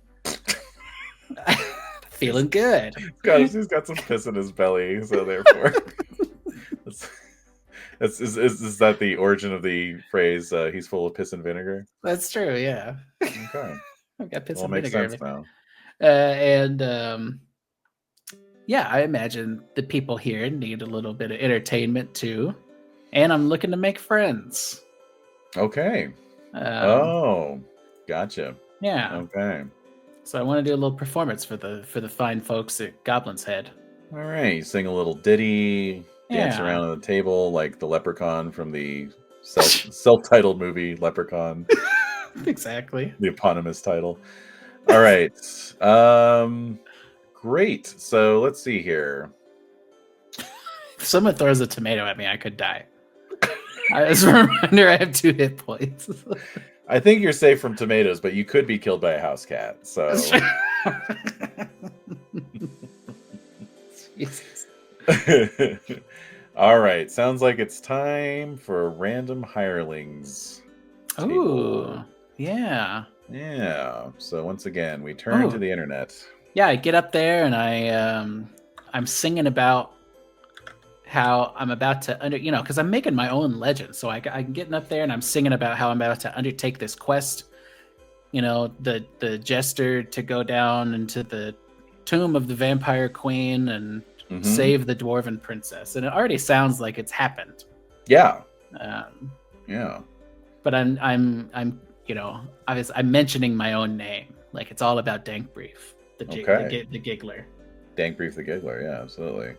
Feeling good. He's got some piss in his belly, so therefore... Is that the origin of the phrase, he's full of piss and vinegar? That's true, yeah. Okay. I've got piss and makes vinegar. Sense now. Yeah, I imagine the people here need a little bit of entertainment too. And I'm looking to make friends. Okay. Gotcha. Yeah. Okay. So I want to do a little performance for the fine folks at Goblin's Head. All right. You sing a little ditty, dance around on the table like the leprechaun from the self-titled movie Leprechaun. Exactly. The eponymous title. All right. Great. So let's see here. If someone throws a tomato at me, I could die. As a reminder, I have 2 hit points. I think you're safe from tomatoes, but you could be killed by a house cat. So, Jesus. All right. Sounds like it's time for random hirelings. Oh, yeah. Yeah. So once again, we turn to the internet. Yeah, I get up there and I'm singing about how I'm about to because I'm making my own legend. So I'm getting up there and I'm singing about how I'm about to undertake this quest. The Jester to go down into the tomb of the Vampire Queen and save the dwarven princess. And it already sounds like it's happened. Yeah. Yeah. But I'm obviously I'm mentioning my own name. Like it's all about Dankbrief, the giggler. Dankbrief the giggler, yeah, absolutely.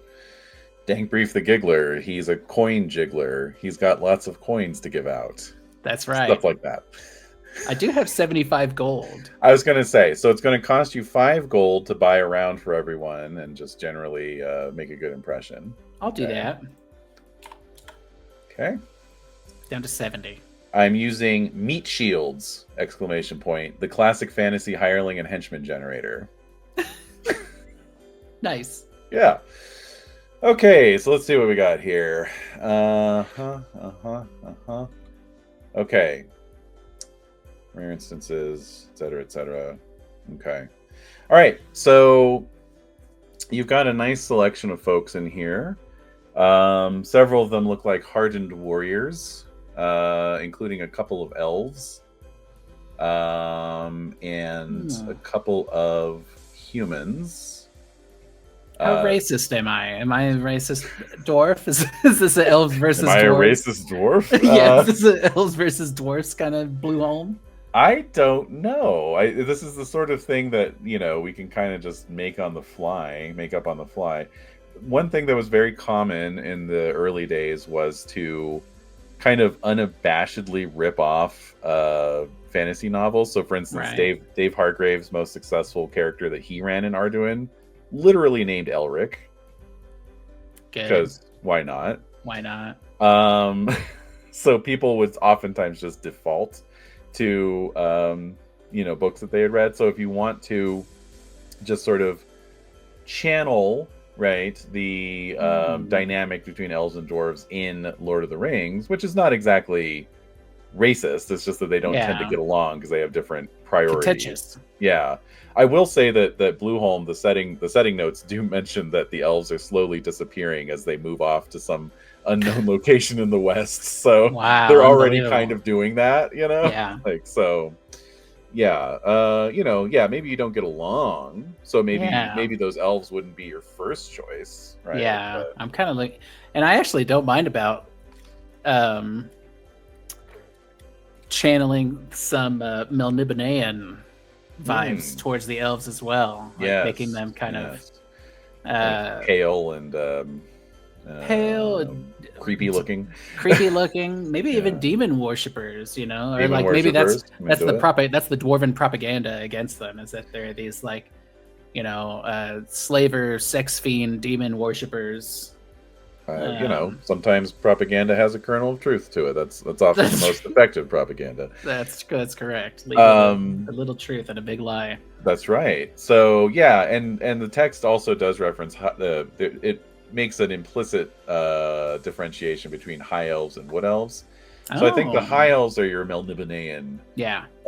Dankbrief the giggler, he's a coin jiggler. He's got lots of coins to give out. That's right. Stuff like that. I do have 75 gold. I was going to say, so it's going to cost you 5 gold to buy a round for everyone and just generally make a good impression. I'll do that. Okay. Down to 70. I'm using meat shields, ! The classic fantasy hireling and henchman generator. Nice. Yeah. Okay, so let's see what we got here. Okay. Rare instances, etc., etc. Okay. All right, so you've got a nice selection of folks in here. Several of them look like hardened warriors, including a couple of elves, and a couple of humans. How racist am I? Am I a racist dwarf? Is this an elves versus am I dwarves? a racist dwarf? Yeah, is this an elves versus dwarves kind of Blueholme? I don't know. This is the sort of thing that, we can kind of just make up on the fly. One thing that was very common in the early days was to kind of unabashedly rip off fantasy novels. So, for instance, Right. Dave Hargrave's most successful character that he ran in Arduin, literally named Elric. Because why not? Why not? So people would oftentimes just default to books that they had read. So if you want to just sort of channel the dynamic between elves and dwarves in Lord of the Rings, which is not exactly racist, it's just that they don't tend to get along because they have different priorities. Contentious. Yeah. I will say that Blueholme, the setting notes do mention that the elves are slowly disappearing as they move off to some unknown location in the west. So they're already kind of doing that, Yeah. Maybe you don't get along. So maybe those elves wouldn't be your first choice, right? Yeah. But I'm kind of like, and I actually don't mind about channeling some Melnibonean vibes towards the elves as well, like making them kind of like pale and creepy looking, maybe even demon worshippers, or like maybe that's the dwarven propaganda against them, is that they're these like slaver, sex fiend, demon worshippers. Sometimes propaganda has a kernel of truth to it. That's often the most effective propaganda. That's correct. A little truth and a big lie. That's right. So yeah, and the text also does reference it makes an implicit differentiation between high elves and wood elves. So I think the high elves are your Melnibonean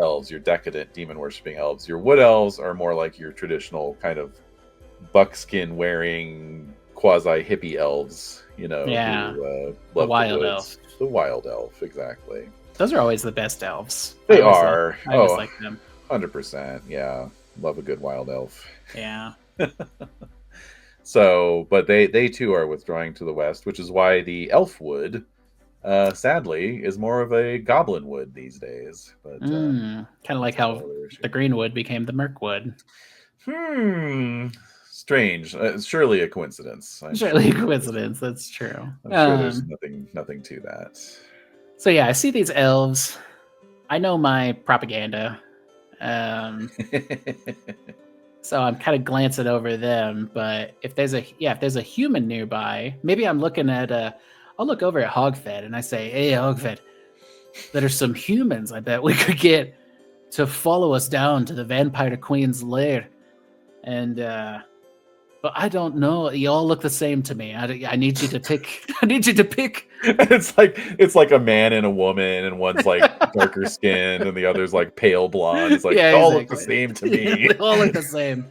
elves, your decadent demon worshipping elves. Your wood elves are more like your traditional kind of buckskin wearing quasi hippie elves, who love the wild elf. The wild elf, exactly. Those are always the best elves. They are. I always like them. 100%. Yeah, love a good wild elf. Yeah. So, but they too are withdrawing to the west, which is why the elf wood, sadly, is more of a goblin wood these days. But kind of like how the green wood became the merc wood. Strange. Surely a coincidence. Surely a coincidence. That's true. I'm sure there's nothing to that. So yeah, I see these elves. I know my propaganda. So I'm kind of glancing over them, but if there's a human nearby, maybe I'm looking at I'll look over at Hogfed and I say, "Hey, Hogfed, there's some humans I bet we could get to follow us down to the Vampire Queen's lair." And but I don't know. You all look the same to me. I need you to pick. I need you to pick. It's like a man and a woman, and one's like darker skinned, and the other's like pale blonde. It's like they all look the same to me. They all look the same.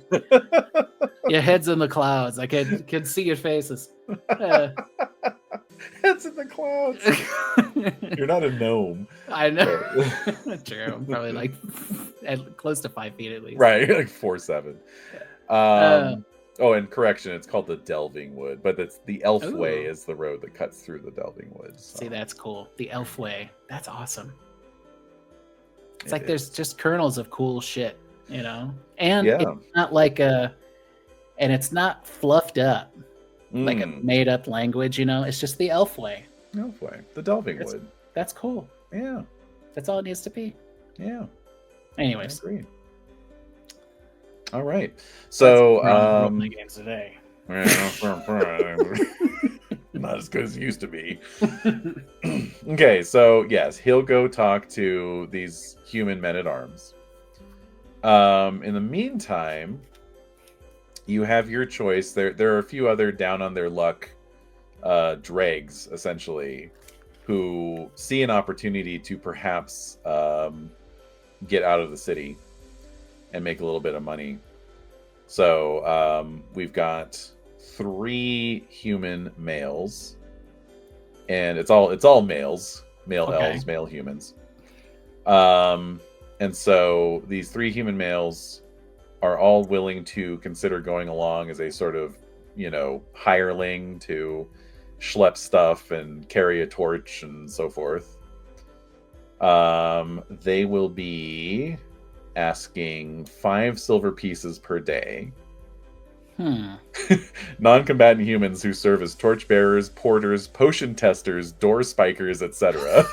Your head's in the clouds. I can see your faces. Heads in the clouds. You're not a gnome. I know. True. I'm probably like close to 5 feet at least. Right, like 4'7". Oh, and correction, it's called the Delving Wood, but it's the Elf Way is the road that cuts through the Delving Wood. So. See, that's cool. The Elf Way. That's awesome. It's like there's just kernels of cool shit, And it's not like and it's not fluffed up like a made up language, It's just the Elf Way. Elf Way. The Delving Wood. That's cool. Yeah. That's all it needs to be. Yeah. Anyways. I agree. All right. So role-playing games today. Not as good as it used to be. Okay, so yes, he'll go talk to these human men-at-arms. In the meantime, you have your choice. There are a few other down on their luck dregs, essentially, who see an opportunity to perhaps get out of the city and make a little bit of money. So we've got 3 human males, and it's all males, male elves, male humans. And so these 3 human males are all willing to consider going along as a sort of hireling to schlep stuff and carry a torch and so forth. They will be asking 5 silver pieces per day. Non-combatant humans who serve as torchbearers, porters, potion testers, door spikers, etc.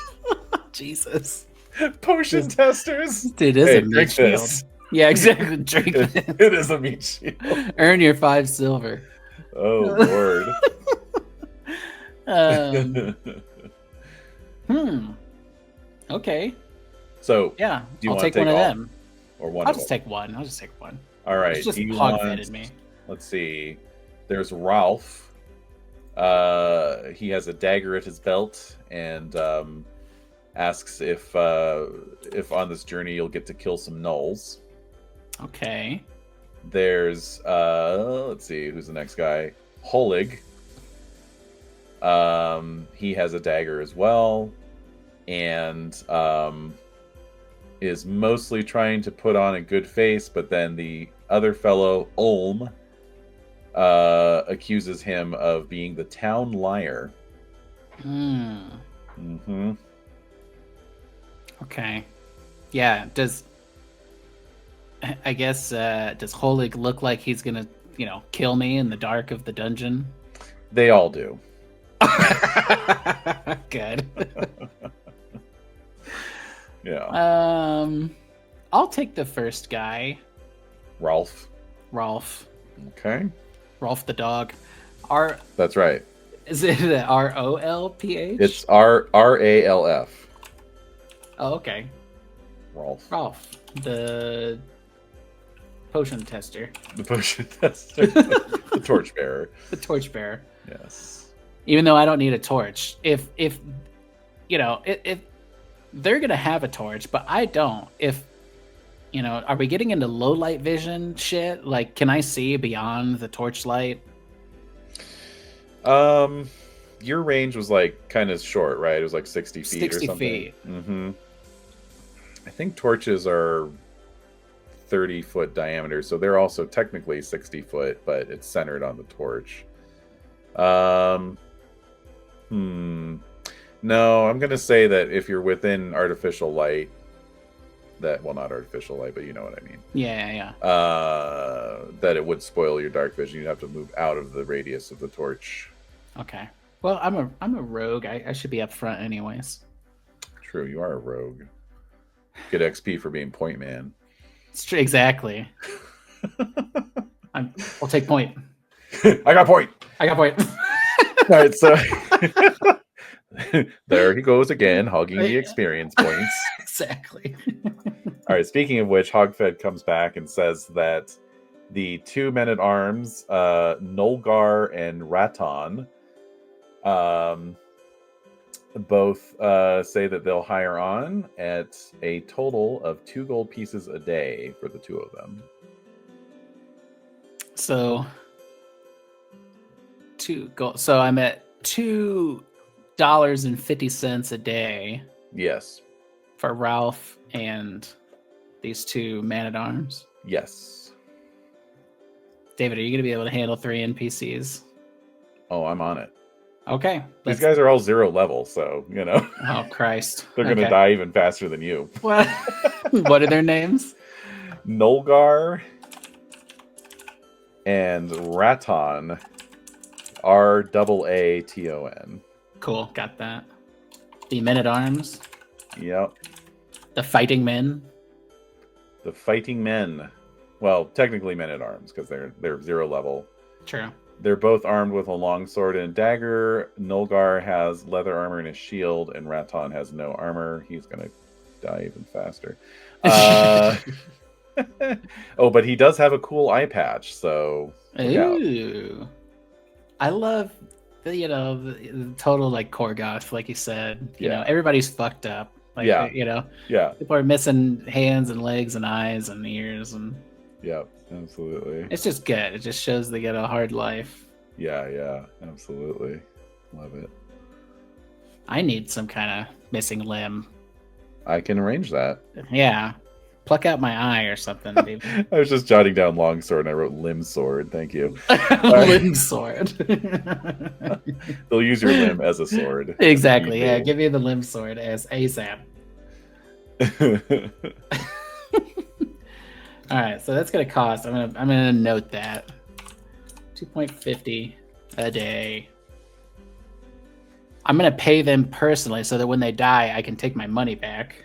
Jesus. Potion testers? Dude, is a meat shield. This. Yeah, exactly. Drink this. It is a meat shield. Earn your 5 silver. Oh, Lord. Okay. So, yeah, do you I'll want take to take one of all? them. Or one I'll of just them? take one. I'll just take one. All right. It's just hog-fitted me. Let's see. There's Ralph. He has a dagger at his belt and asks if on this journey you'll get to kill some gnolls. Okay. There's let's see, who's the next guy? Holig. He has a dagger as well, and is mostly trying to put on a good face, but then the other fellow, Ulm, accuses him of being the town liar. Okay. Yeah, does Holig look like he's gonna, kill me in the dark of the dungeon? They all do. Good. Yeah. I'll take the first guy. Ralph. Okay. Ralph the dog. That's right. Is it ROLPH? It's RALF. Oh, okay. Ralph, the potion tester. The potion tester. The torchbearer. The torchbearer. Yes. Even though I don't need a torch, if they're gonna have a torch, but I don't. Are we getting into low light vision shit? Like, can I see beyond the torchlight? Your range was like kind of short, right? It was like 60 feet 60 or something. 60 feet. Mm-hmm. I think torches are 30-foot diameter, so they're also technically 60 foot, but it's centered on the torch. No, I'm gonna say that if you're within artificial light, not artificial light, but you know what I mean. Yeah. That it would spoil your dark vision. You'd have to move out of the radius of the torch. Okay. Well, I'm a rogue. I should be up front anyways. True, you are a rogue. Get XP for being point man. It's true, exactly. I'll take point. I got point. All right, so there he goes again, hogging the experience points. Exactly. All right, speaking of which, Hogfed comes back and says that the 2 men-at-arms, Nolgar and Raton, both say that they'll hire on at a total of 2 gold pieces a day for the 2 of them. So 2 gold. So I'm at $2.50 a day. Yes. For Ralph and these 2 man-at-arms. Yes. David, are you going to be able to handle 3 NPCs? Oh, I'm on it. Okay. These guys are all 0 level, so, Oh, Christ. They're going to die even faster than you. What? What are their names? Nolgar and Raton. RAATON. Cool, got that. The men-at-arms. Yep. The fighting men. The fighting men. Well, technically men-at-arms, because they're 0 level. True. They're both armed with a long sword and a dagger. Nolgar has leather armor and a shield, and Raton has no armor. He's going to die even faster. Oh, but he does have a cool eye patch, so... Ooh. I love the total like Korgoth, like you said. You know, everybody's fucked up. Like, people are missing hands and legs and eyes and ears and. Yep, absolutely. It's just good. It just shows they get a hard life. Yeah, absolutely. Love it. I need some kind of missing limb. I can arrange that. Yeah. pluck out my eye or something, maybe. I was just jotting down longsword and I wrote limb sword. Thank you. Limb sword. They'll use your limb as a sword. Exactly. Yeah, give me the limb sword as ASAP. All right, so that's gonna cost. I'm gonna note that 2.50 a day. I'm gonna pay them personally so that when they die, I can take my money back.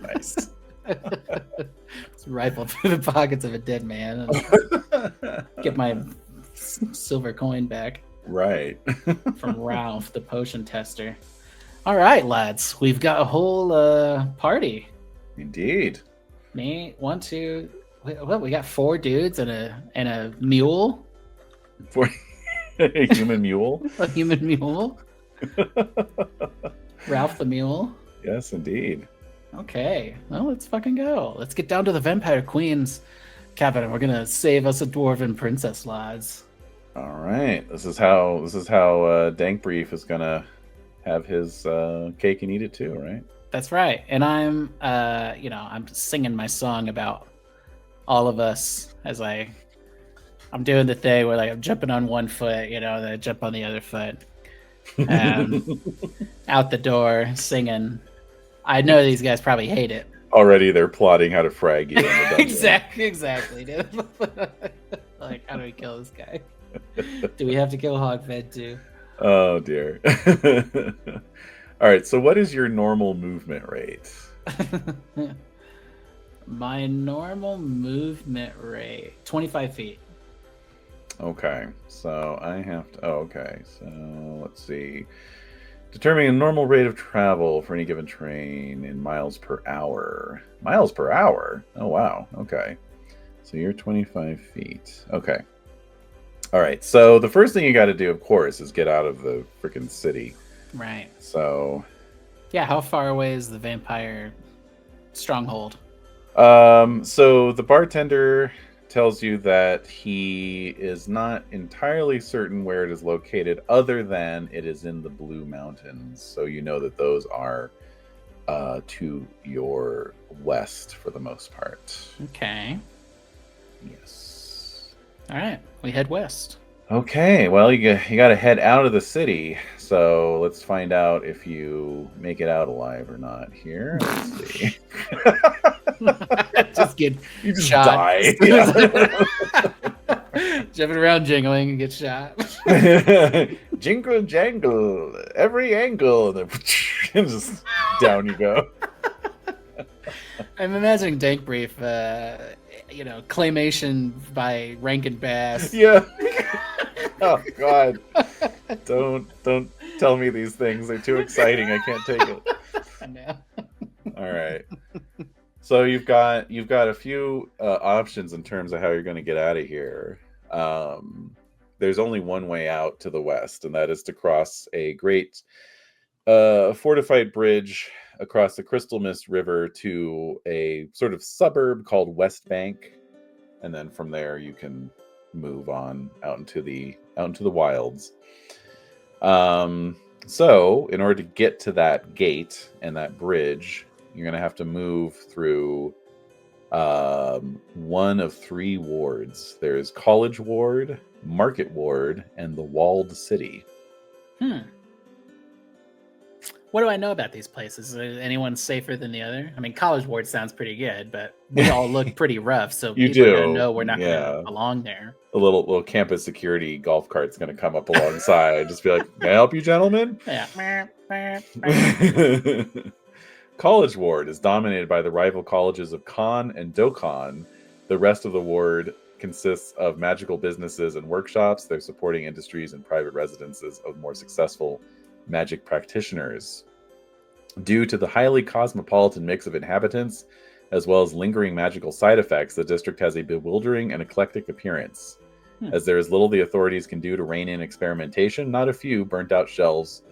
Nice. Just rifle through the pockets of a dead man and get my silver coin back. Right. From Ralph, the potion tester. All right, lads, we've got a whole party. Indeed. Me, 1, 2. What? We got 4 dudes and a mule. A human mule. A human mule. Ralph the mule. Yes, indeed. Okay, well, let's fucking go. Let's get down to the Vampire Queen's cabin. We're gonna save us a dwarven princess, lads. All right. This is how Dank Brief is gonna have his cake and eat it too, right? That's right. And I'm I'm singing my song about all of us as I'm doing the thing where I'm jumping on one foot, then I jump on the other foot. Out the door singing. I know these guys probably hate it. Already they're plotting how to frag you in the dungeon. Exactly, dude. How do we kill this guy? Do we have to kill Hogfed too? Oh dear. All right, so what is your normal movement rate? My normal movement rate, 25 feet. Okay, so I have to... Oh, okay, so let's see. Determining a normal rate of travel for any given train in miles per hour. Miles per hour? Oh, wow. Okay. So you're 25 feet. Okay. All right, so the first thing you got to do, of course, is get out of the freaking city. Right. So... Yeah, how far away is the vampire stronghold? So the bartender tells you that he is not entirely certain where it is located, other than it is in the Blue Mountains. So you know that those are to your west for the most part. Okay. Yes. All right, we head west. Okay, well, you got to head out of the city. So let's find out if you make it out alive or not here. Let's see. Just get You just shot. die. Jumping around jingling and get shot. Jingle jangle, every angle, and then just down you go. I'm imagining Dank Brief, claymation by Rankin Bass. Yeah. Oh God! Don't tell me these things. They're too exciting. I can't take it. I know. All right. So you've got a few options in terms of how you're going to get out of here. There's only one way out to the west, and that is to cross a great fortified bridge across the Crystal Mist River to a sort of suburb called West Bank, and then from there you can move on out into the wilds. So in order to get to that gate and that bridge, you're going to have to move through one of 3 wards. There's College Ward, Market Ward, and the Walled City. What do I know about these places? Is anyone safer than the other? I mean, College Ward sounds pretty good, but we all look pretty rough, so people are going to know we're not going to belong there. A little campus security golf cart's going to come up alongside. Just be like, "Can I help you, gentlemen?" Yeah. College Ward is dominated by the rival colleges of Khan and Dokkan. The rest of the ward consists of magical businesses and workshops. They're supporting industries and private residences of more successful magic practitioners. Due to the highly cosmopolitan mix of inhabitants, as well as lingering magical side effects, the district has a bewildering and eclectic appearance. As there is little the authorities can do to rein in experimentation, not a few burnt-out shells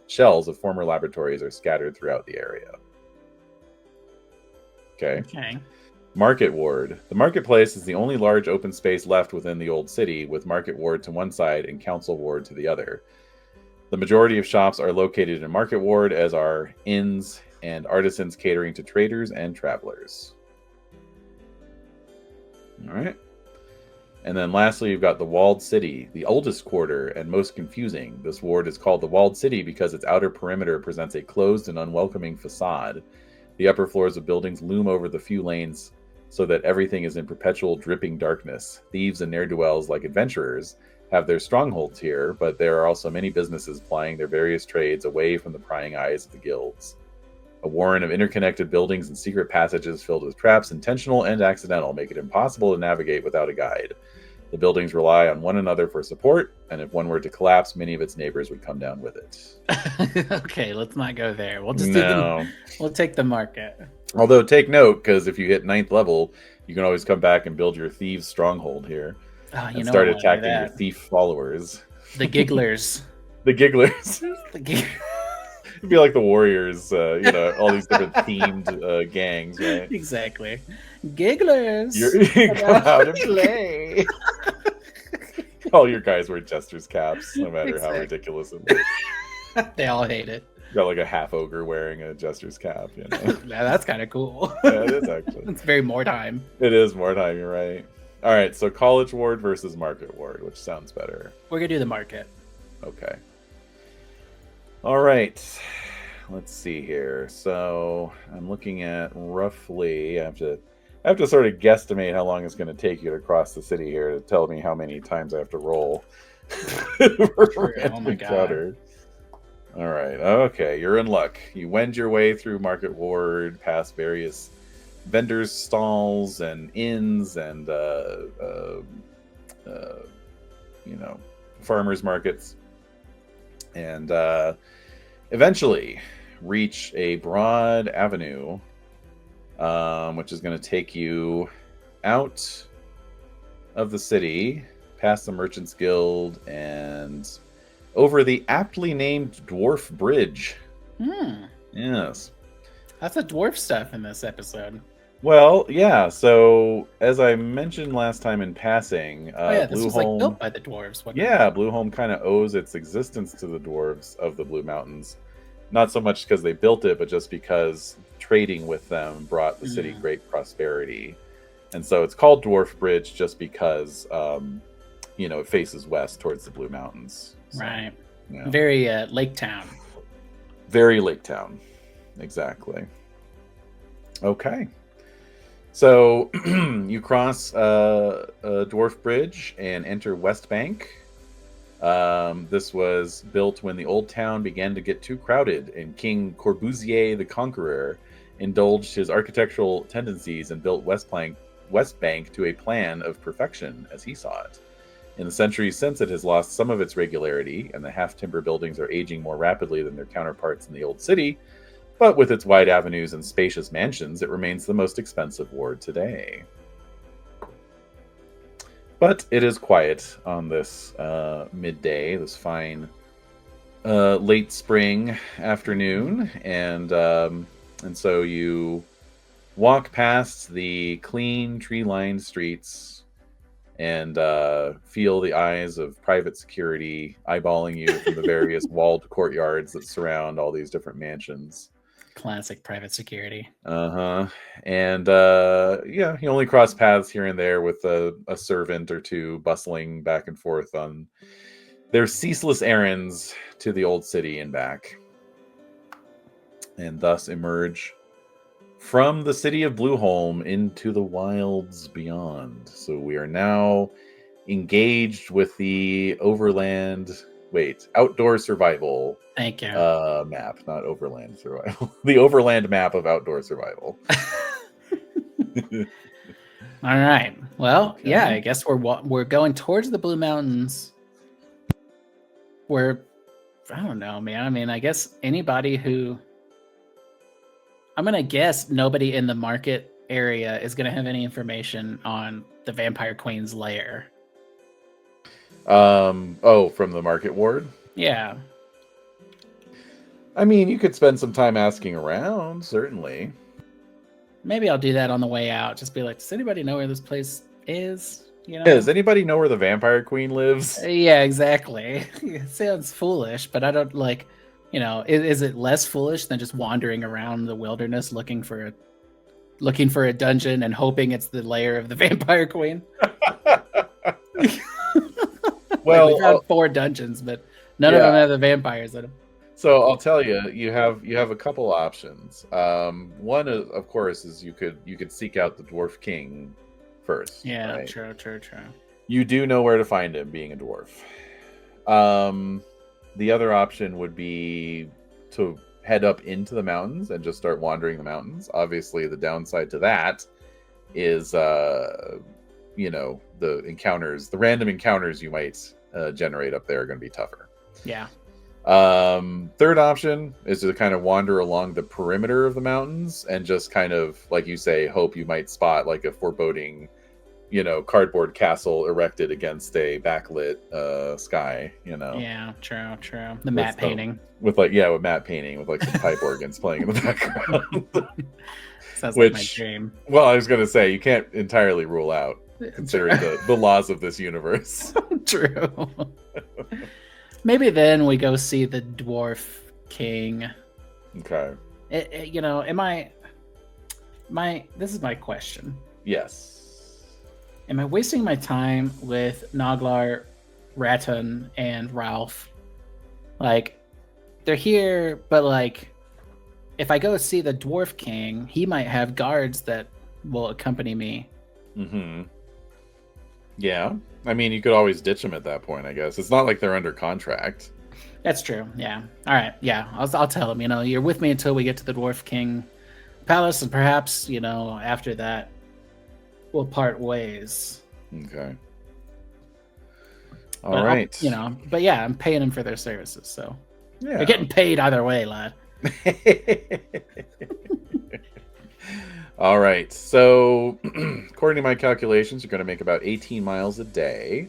of former laboratories are scattered throughout the area. Okay. Market Ward. The marketplace is the only large open space left within the old city, with Market Ward to one side and Council Ward to the other. The majority of shops are located in Market Ward, as are inns and artisans catering to traders and travelers. All right. And then lastly, you've got the Walled City, the oldest quarter and most confusing. This ward is called the Walled City because its outer perimeter presents a closed and unwelcoming facade. The upper floors of buildings loom over the few lanes so that everything is in perpetual dripping darkness. Thieves and ne'er-do-wells, like adventurers, have their strongholds here, but there are also many businesses plying their various trades away from the prying eyes of the guilds. A warren of interconnected buildings and secret passages filled with traps, intentional and accidental, make it impossible to navigate without a guide. The buildings rely on one another for support, and if one were to collapse, many of its neighbors would come down with it. Okay, let's not go there. We'll just we'll take the market. Although take note, because if you hit 9th level, you can always come back and build your thieves' stronghold here. And start attacking your thief followers. The gigglers. The gigglers. It'd be like the warriors, all these different themed gangs, right? Exactly. Gigglers. Come out and play. All your guys wear Jester's caps, no matter how ridiculous it is. They all hate it. Got like a half ogre wearing a Jester's cap. Yeah, that's kind of cool. Yeah, it is actually. It's very Mordheim. It is Mordheim, you're right. All right, so College Ward versus Market Ward, which sounds better? We're going to do the market. Okay. All right. Let's see here. So I'm looking at roughly, I have to sort of guesstimate how long it's going to take you to cross the city here to tell me how many times I have to roll. Oh my God. All right. Okay, you're in luck. You wend your way through Market Ward, past various vendors' stalls and inns and farmers markets, and eventually reach a broad avenue, which is going to take you out of the city, past the Merchants Guild, and over the aptly named Dwarf Bridge. Yes. That's the dwarf stuff in this episode. Well, yeah. So, as I mentioned last time in passing, this was like built by the dwarves. Blueholme kind of owes its existence to the dwarves of the Blue Mountains. Not so much because they built it, but just because trading with them brought the city great prosperity. And so it's called Dwarf Bridge just because, it faces west towards the Blue Mountains. So, right. Yeah. Very lake town. Very lake town. Exactly. Okay. So you cross a Dwarf Bridge and enter West Bank. This was built when the old town began to get too crowded, and King Corbusier the Conqueror indulged his architectural tendencies and built West Bank to a plan of perfection as he saw it. In the centuries since, it has lost some of its regularity, and the half-timber buildings are aging more rapidly than their counterparts in the old city. But with its wide avenues and spacious mansions, it remains the most expensive ward today. But it is quiet on this midday, this fine late spring afternoon, and so you walk past the clean, tree-lined streets and feel the eyes of private security eyeballing you from the various walled courtyards that surround all these different mansions. Classic private security. And you only cross paths here and there with a servant or two bustling back and forth on their ceaseless errands to the old city and back, and thus emerge from the city of Blueholme into the wilds beyond. So we are now engaged with the outdoor survival. Thank you. Map, not overland survival. The overland map of outdoor survival. All right. Well, yeah, I guess we're going towards the Blue Mountains. I don't know, man. I mean, I guess anybody who... I'm going to guess nobody in the market area is going to have any information on the Vampire Queen's lair. From the market ward? Yeah. I mean, you could spend some time asking around, certainly. Maybe I'll do that on the way out. Just be like, does anybody know where this place is? Does anybody know where the Vampire Queen lives? Yeah, exactly. It sounds foolish, but I don't is it less foolish than just wandering around the wilderness looking for a dungeon and hoping it's the lair of the vampire queen? Well, we found 4 dungeons, but none of them have the vampires in them. So I'll tell you, you have a couple options. One is, of course, is you could seek out the dwarf king first. Yeah, right? true. You do know where to find him, being a dwarf. The other option would be to head up into the mountains and just start wandering the mountains. Obviously, the downside to that is, the random encounters you might generate up there are going to be tougher. Yeah. Third option is to kind of wander along the perimeter of the mountains and just kind of, like you say, hope you might spot like a foreboding, cardboard castle erected against a backlit sky. Yeah, true. The matte painting with matte painting with like some pipe organs playing in the background. Sounds like my dream. Well, I was going to say you can't entirely rule out considering the laws of this universe. True. Maybe then we go see the dwarf king. Okay. This is my question. Yes. Am I wasting my time with Noglar, Ratton, and Ralph? Like, they're here, but like, if I go see the dwarf king, he might have guards that will accompany me. Mm-hmm. Yeah. I mean, you could always ditch them at that point, I guess. It's not like they're under contract. That's true. Yeah. All right. Yeah. I'll tell him, you're with me until we get to the Dwarf King Palace, and perhaps, after that, we'll part ways. Okay. All right. But yeah, I'm paying them for their services, so yeah. They're getting paid either way, lad. All right. So, according to my calculations, you're going to make about 18 miles a day.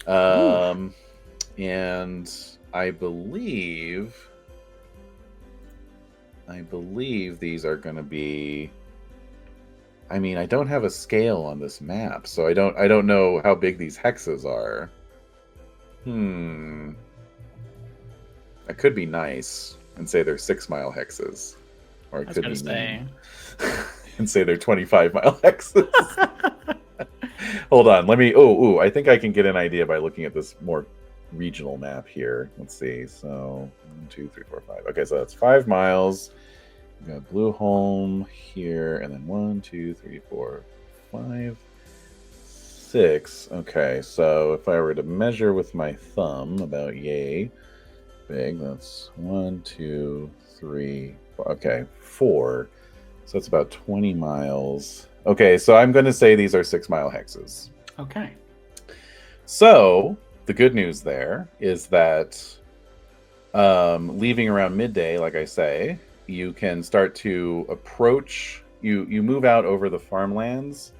And I believe these are going to be. I mean, I don't have a scale on this map, so I don't know how big these hexes are. I could be nice and say they're 6-mile hexes, or I could be mean and say they're 25-mile hexes. Hold on, let me. I think I can get an idea by looking at this more regional map here. Let's see. So 1, 2, 3, 4, 5. Okay, so that's 5 miles. We got Blueholme here, and then 1, 2, 3, 4, 5, 6. Okay, so if I were to measure with my thumb about yay big, that's 1, 2, 3, 4. Okay, 4. So that's about 20 miles. Okay, so I'm going to say these are 6-mile hexes. Okay. So the good news there is that leaving around midday, like I say, you can start to approach. You move out over the farmlands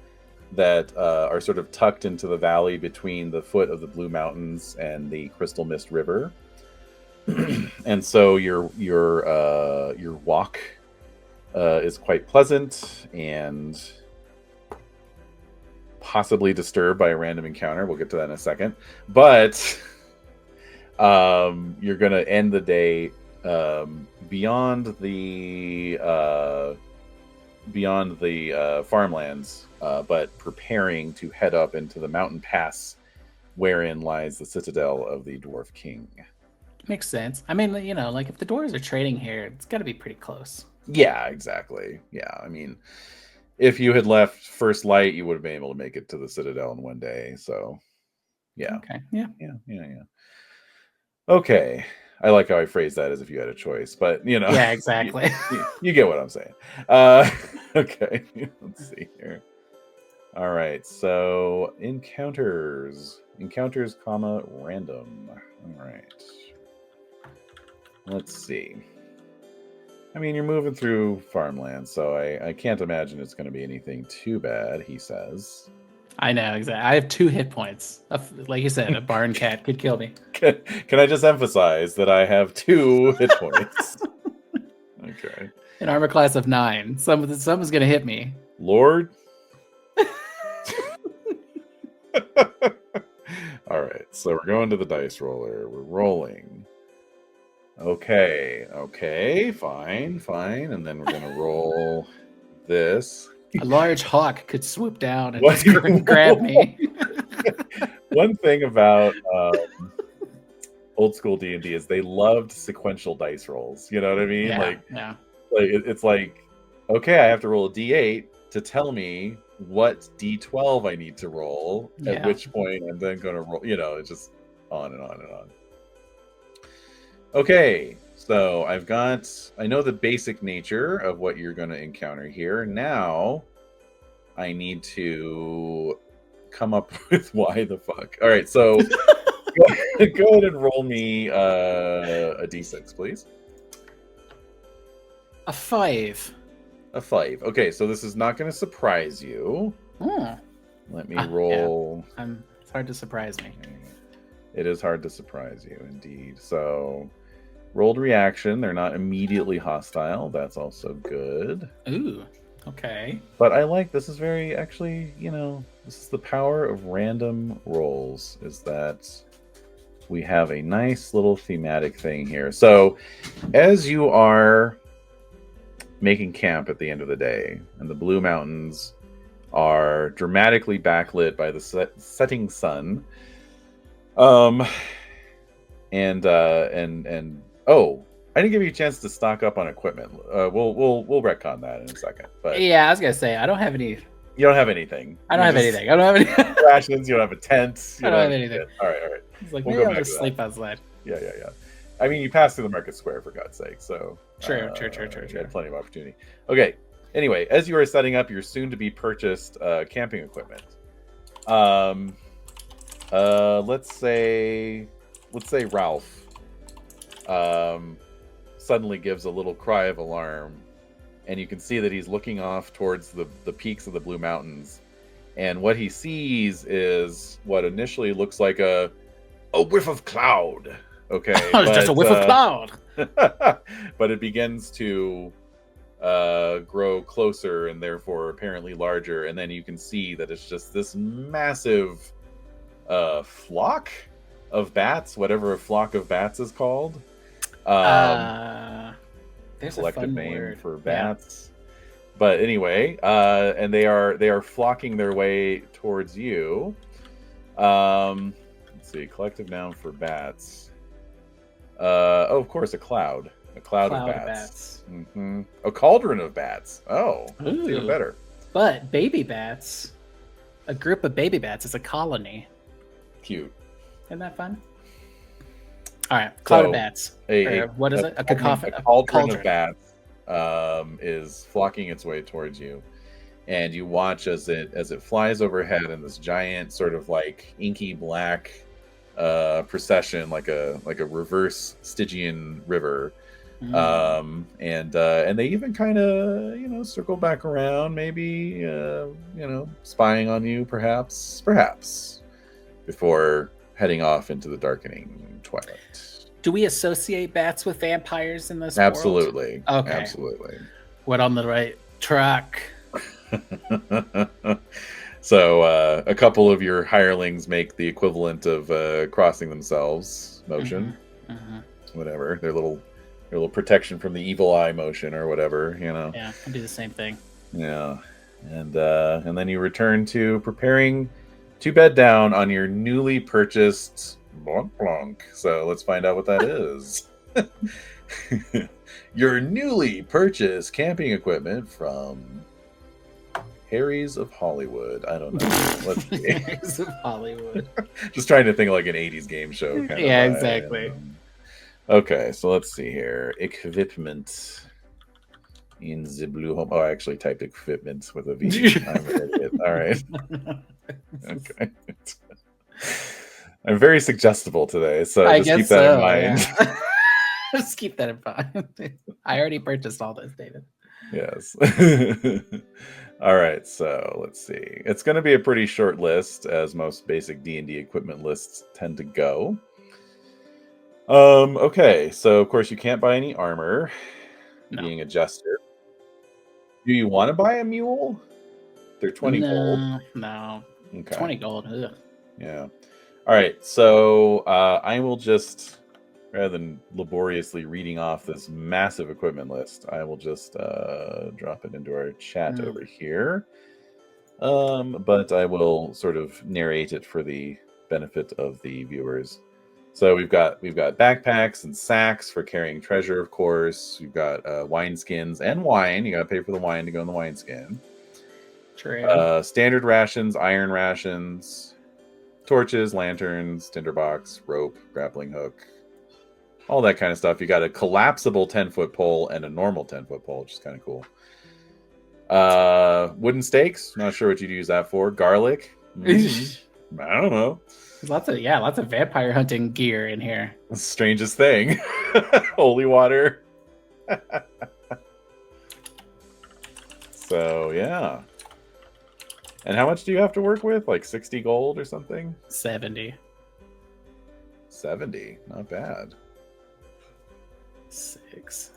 that are sort of tucked into the valley between the foot of the Blue Mountains and the Crystal Mist River. And so your walk is quite pleasant and possibly disturbed by a random encounter. We'll get to that in a second. But you're going to end the day beyond the farmlands, but preparing to head up into the mountain pass wherein lies the citadel of the Dwarf King. Makes sense. I mean, like if the dwarves are trading here, it's got to be pretty close. Yeah, exactly. Yeah, I mean, if you had left first light, you would have been able to make it to the citadel in one day. So, yeah. Okay. Yeah. Okay. I like how I phrased that as if you had a choice, but Yeah, exactly. you get what I'm saying. Okay. Let's see here. All right. So encounters, comma, random. All right. Let's see. I mean, you're moving through farmland, so I can't imagine it's going to be anything too bad, he says. I know, exactly. I have 2 hit points. Like you said, a barn cat could kill me. Can I just emphasize that I have 2 hit points? Okay. An armor class of 9. Someone's going to hit me. Lord? All right, so we're going to the dice roller. We're rolling. Okay, fine. And then we're gonna roll this. A large hawk could swoop down and just grab me. One thing about old school D&D is they loved sequential dice rolls. You know what I mean? Yeah. It's like, okay, I have to roll a D8 to tell me what D12 I need to roll. At which point I'm then going to roll. It's just on and on and on. Okay, so I know the basic nature of what you're going to encounter here. Now I need to come up with why the fuck. All right, so go ahead and roll me a D6, please. A 5. A 5. Okay, so this is not going to surprise you. Let me roll. Yeah. It's hard to surprise me. It is hard to surprise you, indeed. So, rolled reaction. They're not immediately hostile. That's also good. Ooh, okay. But I like, this is very, actually, this is the power of random rolls, is that we have a nice little thematic thing here. So, as you are making camp at the end of the day, and the Blue Mountains are dramatically backlit by the setting sun, and oh, I didn't give you a chance to stock up on equipment. We'll retcon that in a second. But yeah, I was gonna say I don't have any. You don't have anything. I don't have anything. I don't have any rations. You don't have a tent. I don't have anything. All right. It's like, maybe I'll just sleep outside. Yeah. I mean, you passed through the market square, for God's sake. So True. You had plenty of opportunity. Okay. Anyway, as you are setting up your soon-to-be purchased camping equipment, let's say Ralph suddenly gives a little cry of alarm, and you can see that he's looking off towards the peaks of the Blue Mountains, and what he sees is what initially looks like a whiff of cloud. Okay, it's just a whiff of cloud. But it begins to grow closer and therefore apparently larger, and then you can see that it's just this massive flock of bats, whatever a flock of bats is called. There's collective a fun name word for bats. But anyway, and they are flocking their way towards you. Let's see, collective noun for bats. Of course, a cloud. A cloud of bats. Mm-hmm. A cauldron of bats. Oh, that's even better. But baby bats, a group of baby bats is a colony. Cute. Isn't that fun? All right, cloud of bats. What is it? A cacophony. A cauldron of bats is flocking its way towards you, and you watch as it flies overhead in this giant sort of like inky black procession, like a reverse Stygian river. And they even kind of circle back around, maybe spying on you, perhaps before heading off into the darkening twilight. Do we associate bats with vampires in this Absolutely. world? Okay. Absolutely. We're on the right track. So a couple of your hirelings make the equivalent of crossing themselves motion. Whatever. Their little protection from the evil eye motion or whatever, Yeah, I do the same thing. Yeah. And then you return to preparing to bed down on your newly purchased Blanc. So let's find out what that is. Your newly purchased camping equipment from Harry's of Hollywood. I don't know. Let's see. Harry's of Hollywood. Just trying to think of like an 80s game show kind of vibe. Exactly. Okay, so let's see here. Equipment in the Blueholme. Oh, I actually typed equipment with a V. I'm an idiot. All right. Okay. I'm very suggestible today, so just keep that in mind. Yeah. Just keep that in mind. I already purchased all this, David. Yes. All right, so let's see. It's going to be a pretty short list, as most basic D&D equipment lists tend to go. Okay, so of course you can't buy any armor, being a jester. Do you want to buy a mule? They're 20 gold. No. Okay. 20 gold. Ugh. Yeah. All right, so I will just... rather than laboriously reading off this massive equipment list, I will just drop it into our chat over here. But I will sort of narrate it for the benefit of the viewers. So we've got backpacks and sacks for carrying treasure, of course. We've got wine skins and wine. You got to pay for the wine to go in the wine skin. True. Standard rations, iron rations, torches, lanterns, tinderbox, rope, grappling hook, all that kind of stuff. You got a collapsible 10-foot pole and a normal 10-foot pole, which is kind of cool. Wooden stakes. Not sure what you'd use that for. Garlic. I don't know. Lots of vampire hunting gear in here. The strangest thing. Holy water. So yeah. And how much do you have to work with? Like 60 gold or something? 70. 70. Not bad. 6.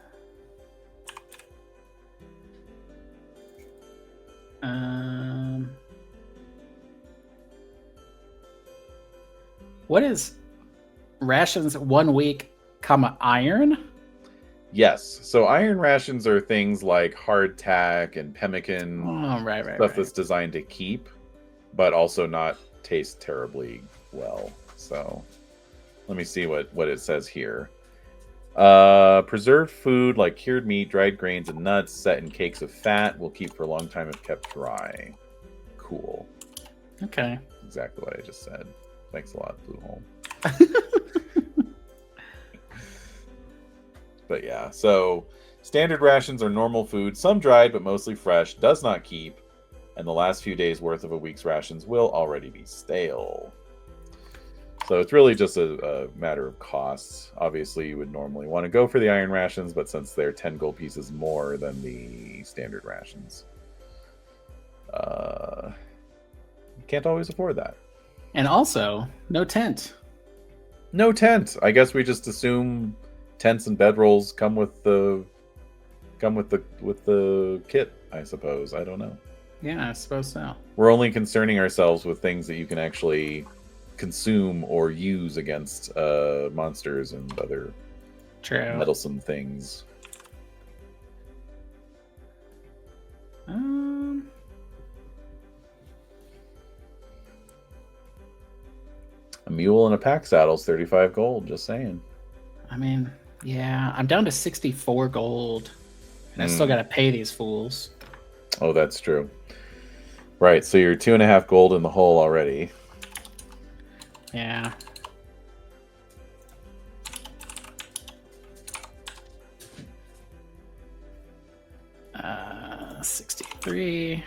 What is rations 1 week, iron? Yes. So iron rations are things like hardtack and pemmican. Right. Stuff that's designed to keep, but also not taste terribly well. So let me see what it says here. Preserved food like cured meat, dried grains, and nuts set in cakes of fat will keep for a long time if kept dry. Cool. Okay. Exactly what I just said. Thanks a lot, Blueholme. But yeah, so standard rations are normal food, some dried but mostly fresh, does not keep, and the last few days worth of a week's rations will already be stale. So it's really just a matter of costs. Obviously, you would normally want to go for the iron rations, but since they're 10 gold pieces more than the standard rations, you can't always afford that. And also, no tent. No tent. I guess we just assume tents and bedrolls come with the kit, I suppose. I don't know. Yeah, I suppose so. We're only concerning ourselves with things that you can actually consume or use against monsters and other meddlesome things. A mule and a pack saddle's 35 gold, just saying. I mean, yeah, I'm down to 64 gold, and I still got to pay these fools. Oh, that's true. Right, so you're 2.5 gold in the hole already. Yeah. Uh, 63.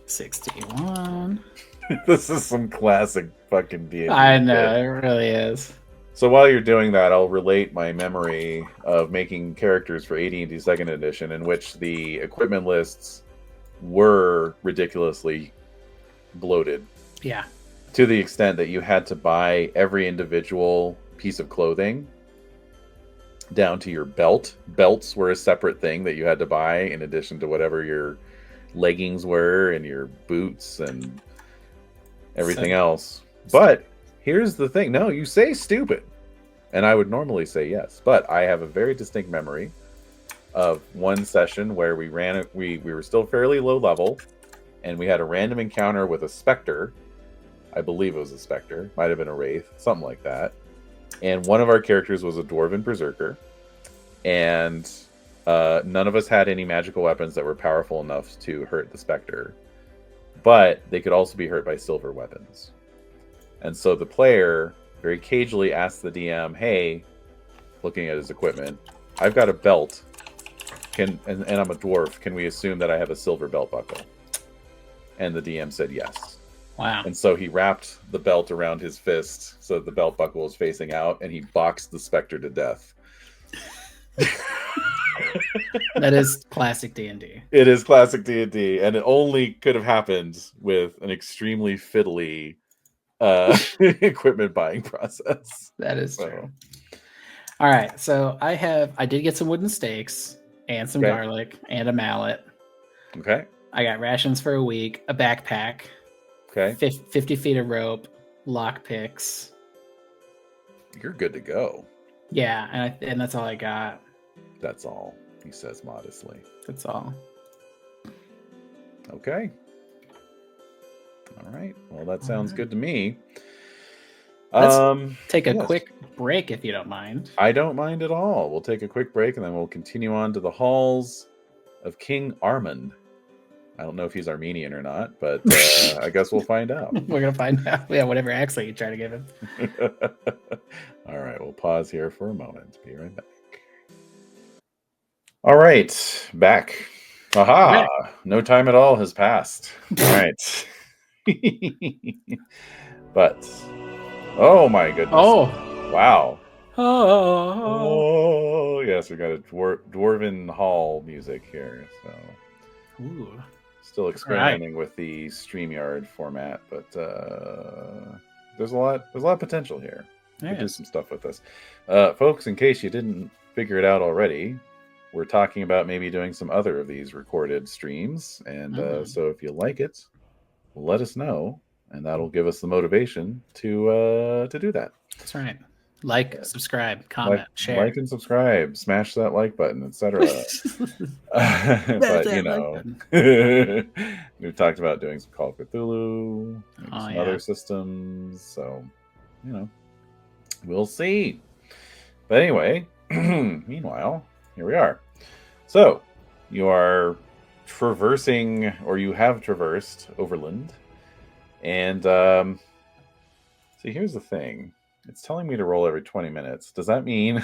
$61. This is some classic fucking D&D. I know, it really is. So while you're doing that, I'll relate my memory of making characters for AD&D 2nd Edition, in which the equipment lists were ridiculously bloated. Yeah. To the extent that you had to buy every individual piece of clothing down to your belt. Belts were a separate thing that you had to buy in addition to whatever your leggings were and your boots and everything else. But here's the thing. No, you say stupid. And I would normally say yes. But I have a very distinct memory of one session where we were still fairly low level, and we had a random encounter with a specter. I believe it was a specter. Might have been a wraith. Something like that. And one of our characters was a dwarven berserker. And none of us had any magical weapons that were powerful enough to hurt the specter. But they could also be hurt by silver weapons. And so the player very cagily asked the DM, hey, looking at his equipment, I've got a belt, and I'm a dwarf. Can we assume that I have a silver belt buckle? And the DM said yes. Wow. And so he wrapped the belt around his fist so that the belt buckle was facing out, and he boxed the specter to death. That is classic D&D. It is classic D&D, and it only could have happened with an extremely fiddly equipment buying process. That is true. All right, so I did get some wooden stakes and some garlic and a mallet. Okay. I got rations for a week, a backpack, Okay. 50 feet of rope, lock picks. You're good to go. Yeah, and that's all I got. That's all, he says modestly. That's all. Okay. All right. Well, that sounds good to me. Let's take a yes. quick break if you don't mind. I don't mind at all. We'll take a quick break and then we'll continue on to the halls of King Armand. I don't know if he's Armenian or not, but I guess we'll find out. We're going to find out. Yeah, whatever accent you try to give him. All right, we'll pause here for a moment. Be right back. All right, back. Aha! No time at all has passed. All right. But, oh my goodness. Oh. Wow. Oh. Yes, we got a dwarven hall music here. So, ooh. Still experimenting with the StreamYard format, but there's a lot of potential here. We'll do some stuff with this, folks. In case you didn't figure it out already, we're talking about maybe doing some other of these recorded streams, and so if you like it, let us know, and that'll give us the motivation to do that. That's right. Like, subscribe, comment, share. Like and subscribe, smash that like button, etc. But you know, we've talked about doing some Call of Cthulhu, some other systems, so you know, we'll see. But anyway, meanwhile, here we are. So you are traversing, or you have traversed Overland, and see, here's the thing. It's telling me to roll every 20 minutes. Does that mean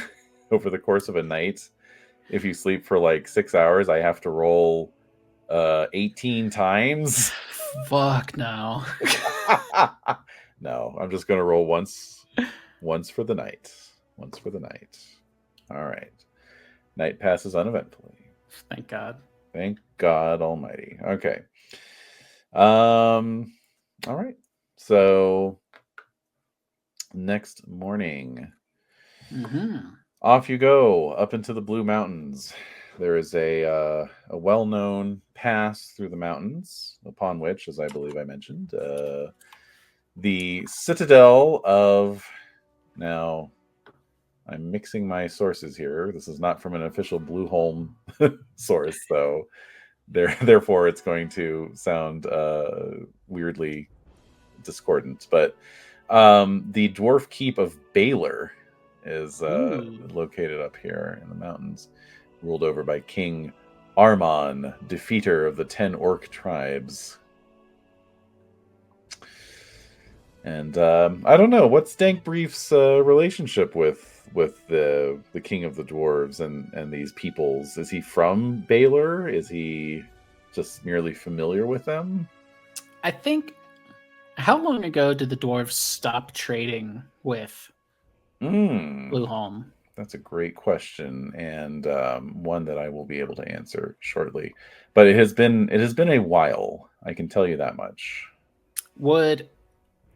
over the course of a night, if you sleep for like 6 hours, I have to roll 18 times? Fuck no. No, I'm just going to roll once for the night. Once for the night. All right. Night passes uneventfully. Thank God. Thank God Almighty. Okay. All right. So next morning, off you go up into the Blue Mountains. There is a well-known pass through the mountains, upon which, as I believe I mentioned, the citadel of... Now, I'm mixing my sources here. This is not from an official Blueholme source, so therefore it's going to sound weirdly discordant. But the dwarf keep of Baylor is located up here in the mountains, ruled over by King Armand, defeater of the 10 orc tribes. And I don't know, what's Dankbrief's relationship with the king of the dwarves and these peoples? Is he from Baylor? Is he just merely familiar with them? I think... How long ago did the dwarves stop trading with Blueholme? That's a great question, and one that I will be able to answer shortly. But it has been a while. I can tell you that much.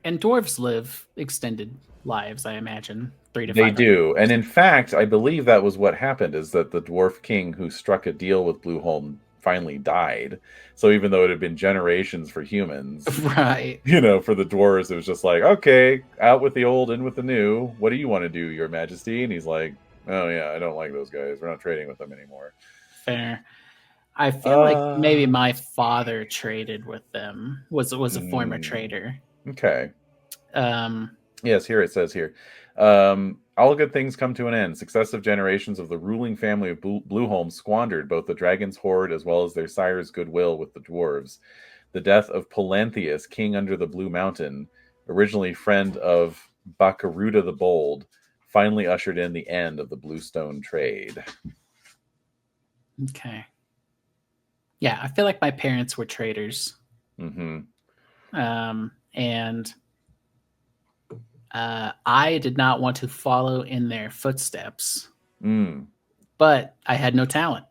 And dwarves live extended lives, I imagine. 3 to 5. They do, and in fact, I believe that was what happened. Is that the dwarf king who struck a deal with Blueholme finally died. So even though it had been generations for humans, right? You know, for the dwarves, it was just like, okay, out with the old, in with the new. What do you want to do, Your Majesty? And he's like, oh yeah, I don't like those guys. We're not trading with them anymore. Fair. I feel like maybe my father traded with them. Was a former trader. Okay. Yes, here it says here. All good things come to an end. Successive generations of the ruling family of Blueholme squandered both the dragon's hoard as well as their sire's goodwill with the dwarves. The death of Polanthius, king under the Blue Mountain, originally friend of Bakaruda the Bold, finally ushered in the end of the Bluestone trade. Okay. Yeah, I feel like my parents were traders. Mm-hmm. And I did not want to follow in their footsteps. But I had no talent.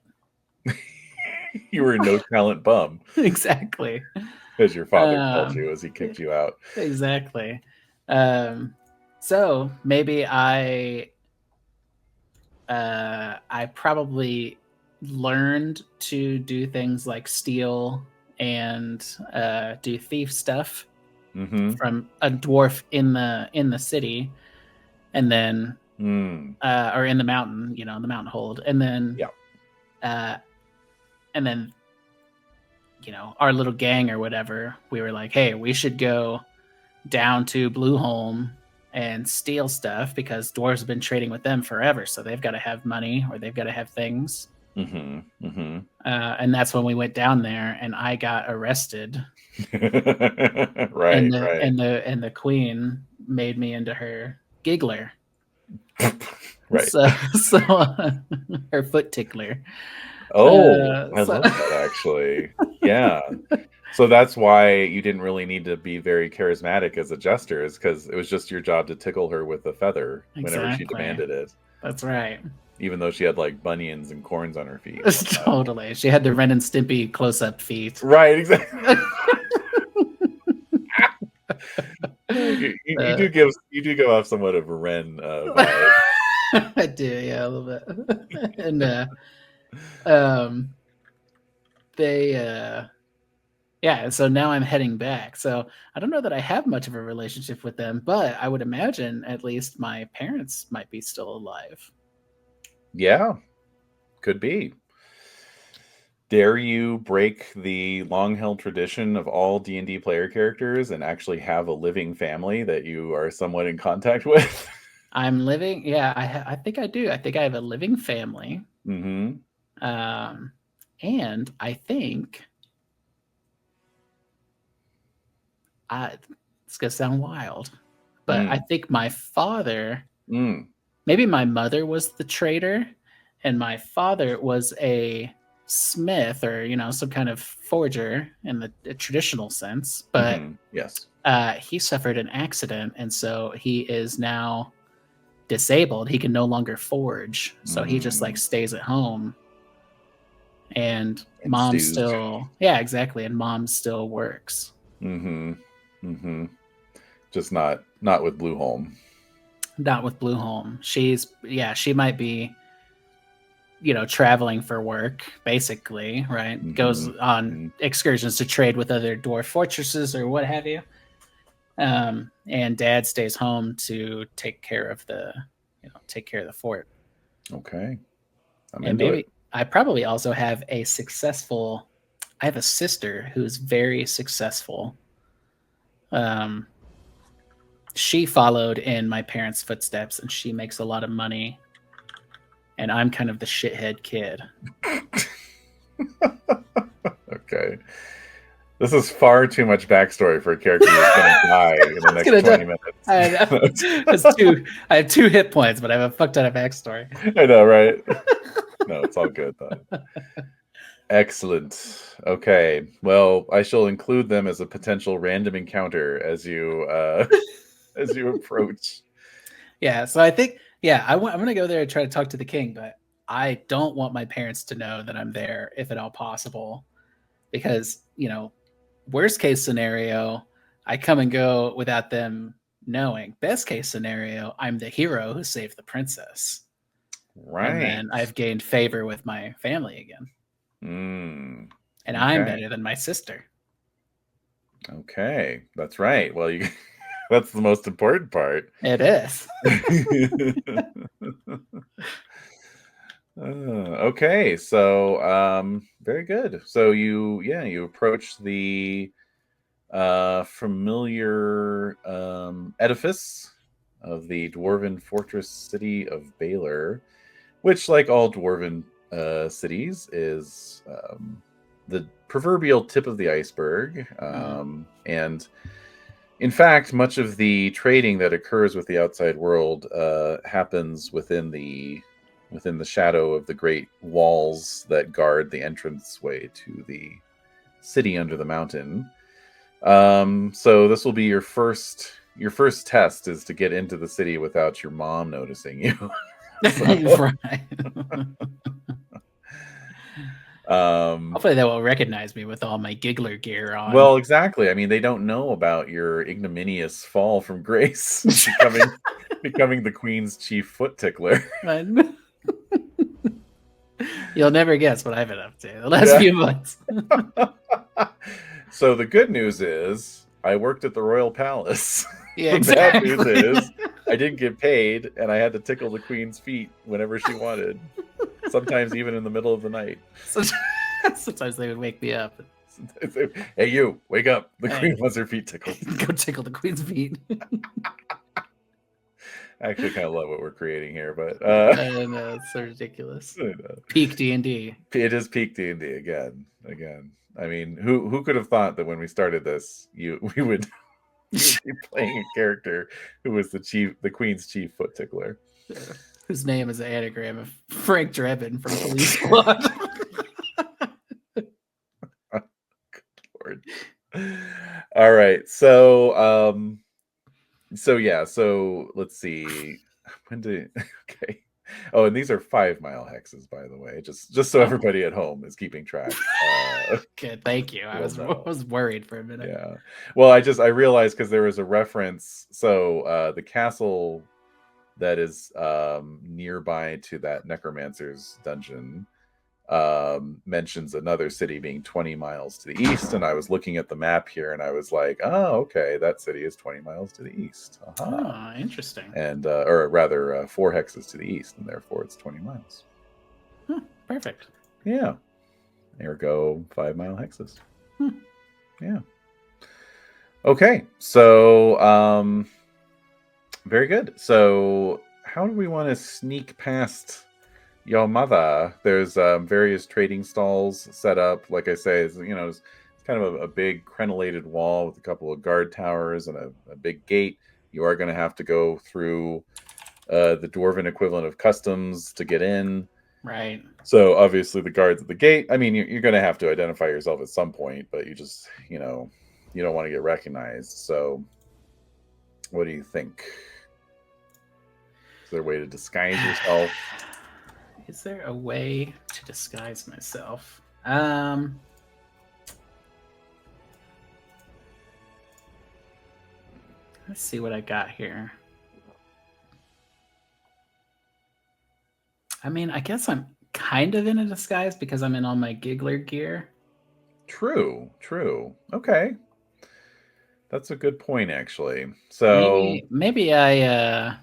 You were a no talent bum. Exactly. As your father called you as he kicked you out. Exactly. So maybe I probably learned to do things like steal and do thief stuff Mm-hmm. from a dwarf in the city, and then or in the mountain, the mountain hold, and then and then our little gang or whatever, we were like, hey, we should go down to Blueholme and steal stuff because dwarves have been trading with them forever, so they've got to have money or they've got to have things. And that's when we went down there, and I got arrested. Right, and the queen made me into her giggler. Right. So her foot tickler. I love that, actually. Yeah. So that's why you didn't really need to be very charismatic as a jester, is because it was just your job to tickle her with a feather whenever she demanded it. That's right. Even though she had like bunions and corns on her feet. Totally. She had the Ren and Stimpy close-up feet. Right, exactly. you do give off somewhat of a Ren vibe. I do, yeah, a little bit. And so now I'm heading back. So I don't know that I have much of a relationship with them, but I would imagine at least my parents might be still alive. Yeah, could be. Dare you break the long-held tradition of all D&D player characters and actually have a living family that you are somewhat in contact with? I'm living, yeah, I think I do. I think I have a living family. Mm-hmm. And I think it's gonna sound wild, but I think my father, maybe my mother was the trader, and my father was a smith or some kind of forger in the traditional sense. But yes, he suffered an accident, and so he is now disabled. He can no longer forge, so he just like stays at home. And mom still, exactly, and mom still works. Just not with Blueholme. Not with Blueholme. She might be, traveling for work, basically, right? Goes on excursions to trade with other dwarf fortresses or what have you. And dad stays home to take care of the fort. Okay. And maybe I probably also have I have a sister who's very successful. She followed in my parents' footsteps, and she makes a lot of money. And I'm kind of the shithead kid. Okay. This is far too much backstory for a character who's going to die in the next 20 minutes. I know. I have 2 hit points, but I have a fuck ton of backstory. I know, right? No, it's all good, though. Excellent. Okay. Well, I shall include them as a potential random encounter as you approach. Yeah, so I think, I'm going to go there and try to talk to the king, but I don't want my parents to know that I'm there, if at all possible, because, worst case scenario, I come and go without them knowing. Best case scenario, I'm the hero who saved the princess. Right. And then I've gained favor with my family again. And I'm better than my sister. Okay, that's right. Well, that's the most important part. It is. Okay, so very good. So you approach the familiar edifice of the dwarven fortress city of Baylor, which, like all dwarven cities, is the proverbial tip of the iceberg. And in fact, much of the trading that occurs with the outside world happens within the shadow of the great walls that guard the entranceway to the city under the mountain. So this will be your first test, is to get into the city without your mom noticing you. Right. Hopefully they will recognize me with all my giggler gear on. Well, exactly. I mean, they don't know about your ignominious fall from grace, becoming the queen's chief foot tickler. You'll never guess what I've been up to the last few months. So the good news is I worked at the Royal Palace. Yeah, The bad news exactly. is I didn't get paid, and I had to tickle the queen's feet whenever she wanted. Sometimes even in the middle of the night. Sometimes they would wake me up. Hey, you, wake up. The Hey, queen wants her feet tickled. go tickle the queen's feet. I actually kind of love what we're creating here, but I know, it's so ridiculous. Peak D&D. It is peak D&D again. I mean, who could have thought that when we started this, we would be playing a character who was the queen's chief foot tickler, whose name is an anagram of Frank Drebin from Police Squad. Lord. All right, so yeah, so let's see. Okay. Oh, and these are 5 mile hexes, by the way, just so everybody at home is keeping track. Good, thank you. I was worried for a minute. Yeah. Well, I realized because there was a reference. So the castle that is nearby to that necromancer's dungeon mentions another city being 20 miles to the east, and I was looking at the map here and I was like, oh, okay, that city is 20 miles to the east. Oh, interesting. And or rather 4 hexes to the east, and therefore it's 20 miles. Perfect. Yeah. Ergo 5 mile hexes. Yeah. Okay, so very good. So how do we want to sneak past your mother? There's various trading stalls set up. Like I say, it's kind of a big crenellated wall with a couple of guard towers and a big gate. You are going to have to go through the dwarven equivalent of customs to get in. Right. So obviously the guards at the gate, I mean, you're going to have to identify yourself at some point, but you just, you don't want to get recognized. So what do you think? Is there a way to disguise yourself? Is there a way to disguise myself? Let's see what I got here. I mean, I guess I'm kind of in a disguise because I'm in all my giggler gear. True. Okay. That's a good point, actually. So maybe I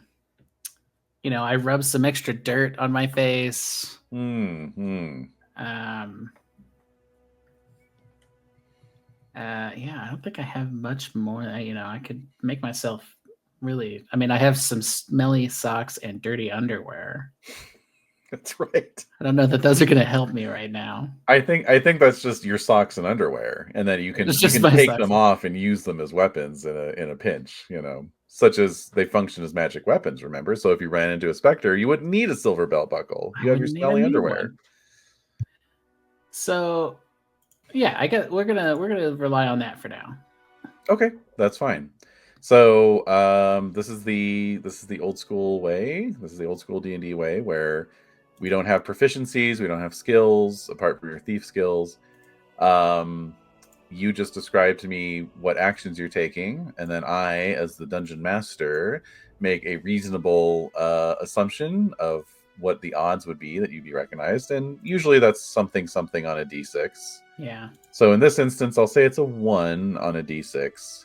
I rub some extra dirt on my face. Yeah, I don't think I have much more. I could make myself really. I mean, I have some smelly socks and dirty underwear. That's right. I don't know that those are going to help me right now. I think that's just your socks and underwear, and then you can take them off and use them as weapons in a pinch. Such as they function as magic weapons. Remember, so if you ran into a specter, you wouldn't need a silver belt buckle. You have your smelly underwear. So, yeah, I guess we're gonna rely on that for now. Okay, that's fine. So this is the old school way. This is the old school D&D way where we don't have proficiencies, we don't have skills apart from your thief skills. You just describe to me what actions you're taking, and then I, as the dungeon master, make a reasonable assumption of what the odds would be that you'd be recognized, and usually that's something on a d6. Yeah. So in this instance, I'll say it's a 1 on a d6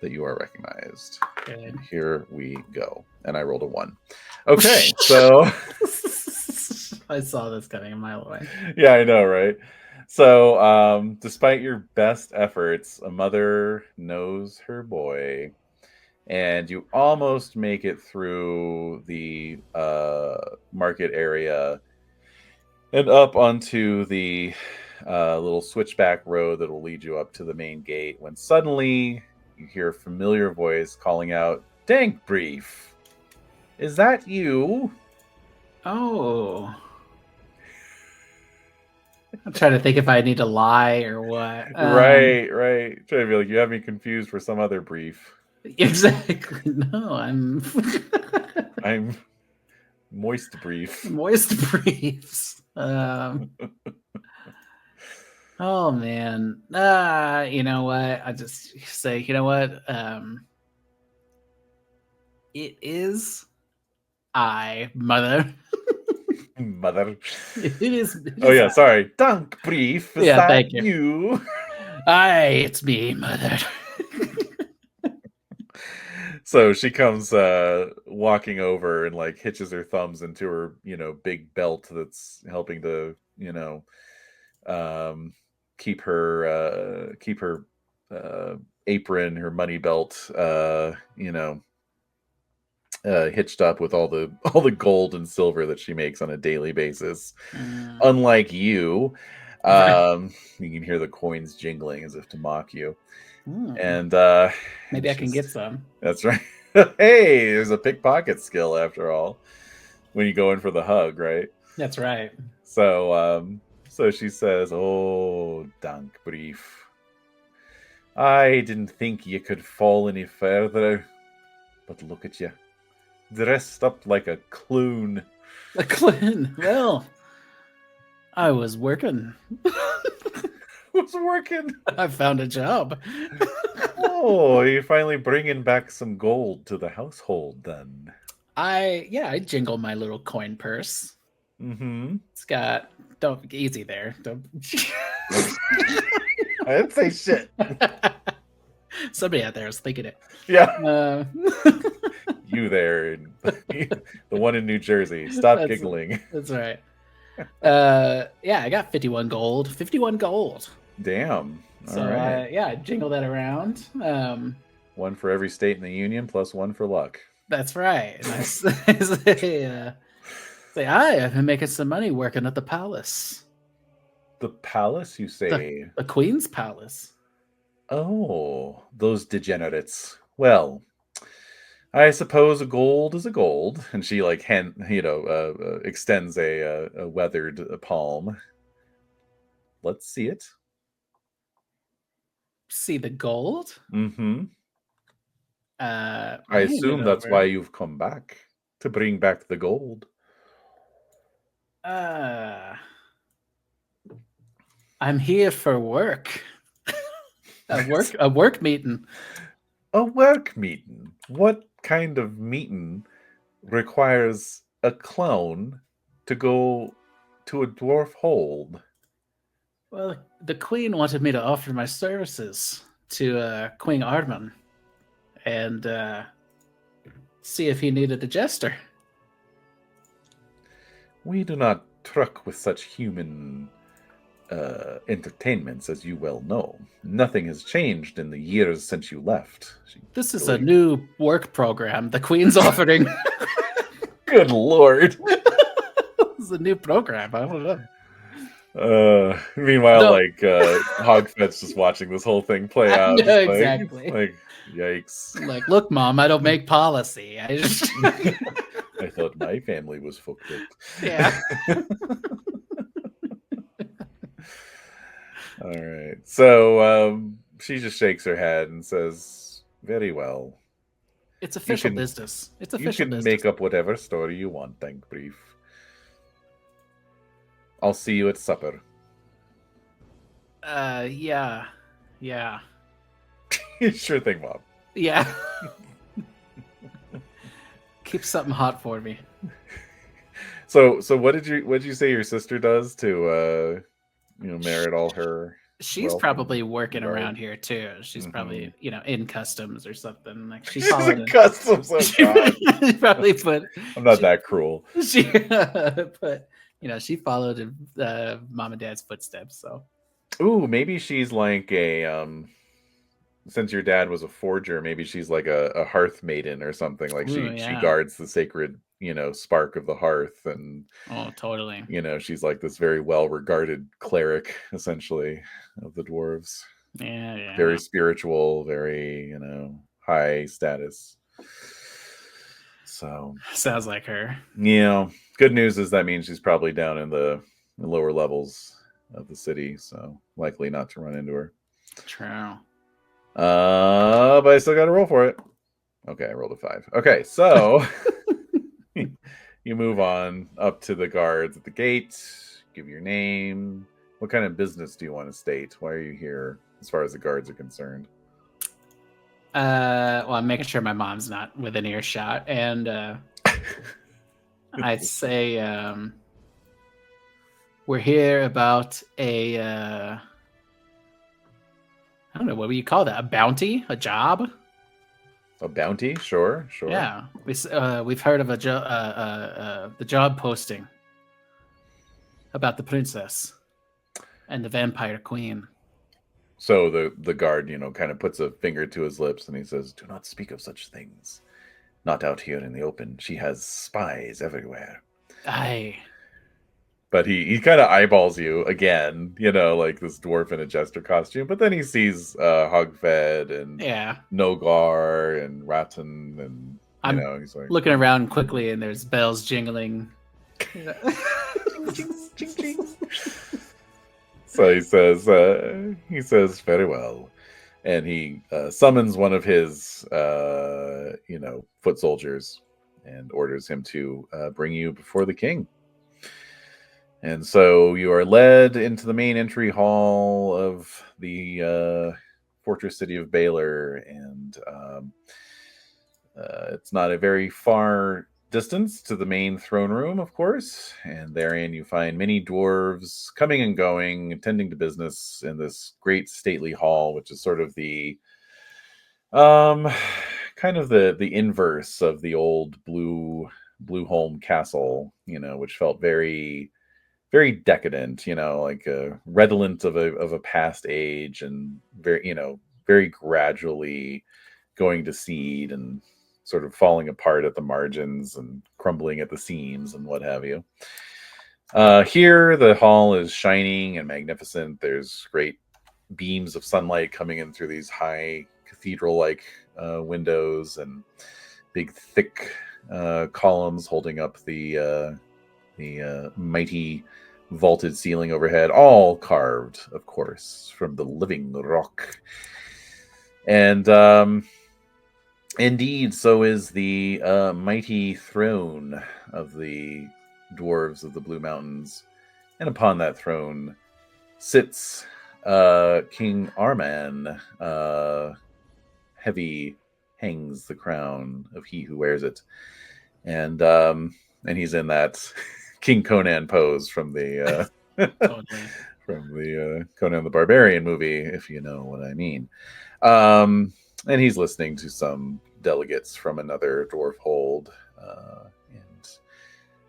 that you are recognized. Okay. And here we go. And I rolled a 1. Okay, so I saw this coming a mile away. Yeah, I know, right? So, despite your best efforts, a mother knows her boy, and you almost make it through the market area and up onto the little switchback road that will lead you up to the main gate, when suddenly you hear a familiar voice calling out, "Dank Brief, is that you?" Oh. I'm trying to think if I need to lie or what. Right. Trying to be like, you have me confused for some other brief. Exactly. No, I'm Moist Brief. Moist Briefs. Oh man. You know what? I just say, you know what? It is I, mother. Mother. It is. Oh yeah, sorry. Dank brief. Is that thank you. you? Aye, it's me, mother. So she comes walking over and like hitches her thumbs into her, big belt that's helping to, keep her apron, her money belt, hitched up with all the gold and silver that she makes on a daily basis. Unlike you, you can hear the coins jingling as if to mock you. And maybe I can get some. That's right. Hey, there's a pickpocket skill after all. When you go in for the hug, right? That's right. So she says, "Oh, dank brief. I didn't think you could fall any further, but look at you, dressed up like a clown." A clown? Well, I was working. Was working. I found a job. Oh, you're finally bringing back some gold to the household, then. I jingle my little coin purse. Mm-hmm. It's got easy there. Don't. I didn't say shit. Somebody out there was thinking it. Yeah. You there, the one in New Jersey. Stop giggling. That's right. Yeah, I got 51 gold. 51 gold. Damn. So I jingle that around. One for every state in the union, plus one for luck. That's right. And I say, I've been making some money working at the palace. The palace, you say? The Queen's palace. Oh, those degenerates. Well, I suppose a gold is a gold. And she extends a weathered palm. Let's see it. See the gold? Mm-hmm. I assume that's why you've come back, to bring back the gold. I'm here for work. A work meeting. A work meeting? What kind of meeting requires a clone to go to a dwarf hold? Well, the Queen wanted me to offer my services to Queen Ardman and see if he needed a jester. We do not truck with such human entertainments, as you well know. Nothing has changed in the years since you left. This is a new work program the Queen's offering. Good Lord. This is a new program. I don't know. Meanwhile, Hogfet's just watching this whole thing play out. Yeah, exactly. Like, yikes. Like, look, Mom, I don't make policy. I just I thought my family was fucked up. Yeah. All right. So she just shakes her head and says, "Very well. It's official business. It's official business. You can make up whatever story you want, thank brief. I'll see you at supper." Yeah. Sure thing, Bob. Yeah. Keep something hot for me. So what did you say your sister does to merit all her? She's probably working around here too. She's probably in customs or something. Like she's in customs. Oh God. She probably put. I'm not that cruel. She but she followed mom and dad's footsteps. So. Ooh, maybe she's like a since your dad was a forger, maybe she's like a hearth maiden or something. Like she guards the sacred, spark of the hearth, and totally. She's like this very well-regarded cleric, essentially, of the dwarves. Yeah. Very spiritual, very, high status. So sounds like her. Good news is that means she's probably down in the lower levels of the city, so likely not to run into her. True. But I still got to roll for it. Okay, I rolled a 5. Okay, so you move on up to the guards at the gate. Give your name. What kind of business do you want to state? Why are you here, as far as the guards are concerned? Well, I'm making sure my mom's not within earshot, and I'd say we're here about a I don't know, what would you call that? A bounty? A job? A bounty? Sure. Yeah, we've heard of the job posting about the princess and the vampire queen. So the guard, kind of puts a finger to his lips and he says, "Do not speak of such things. Not out here in the open. She has spies everywhere." Aye. But he kind of eyeballs you again, like this dwarf in a jester costume. But then he sees Hogfed and Nogar and Ratton, and he's like looking around quickly, and there's bells jingling. Ching, ching, ching. So he says, "Very well," and he summons one of his foot soldiers and orders him to bring you before the king. And so you are led into the main entry hall of the fortress city of Baylor, and it's not a very far distance to the main throne room, of course. And therein you find many dwarves coming and going, attending to business in this great stately hall, which is sort of the kind of the inverse of the old Blueholme castle, which felt very very decadent, like redolent of a past age, and very gradually going to seed and sort of falling apart at the margins and crumbling at the seams and what have you. Here, the hall is shining and magnificent. There's great beams of sunlight coming in through these high cathedral-like windows, and big, thick columns holding up the mighty vaulted ceiling overhead, all carved, of course, from the living rock. And indeed, so is the mighty throne of the dwarves of the Blue Mountains. And upon that throne sits King Arman. Heavy hangs the crown of he who wears it. And he's in that King Conan pose from the Conan the Barbarian movie, if you know what I mean. And he's listening to some delegates from another dwarf hold. And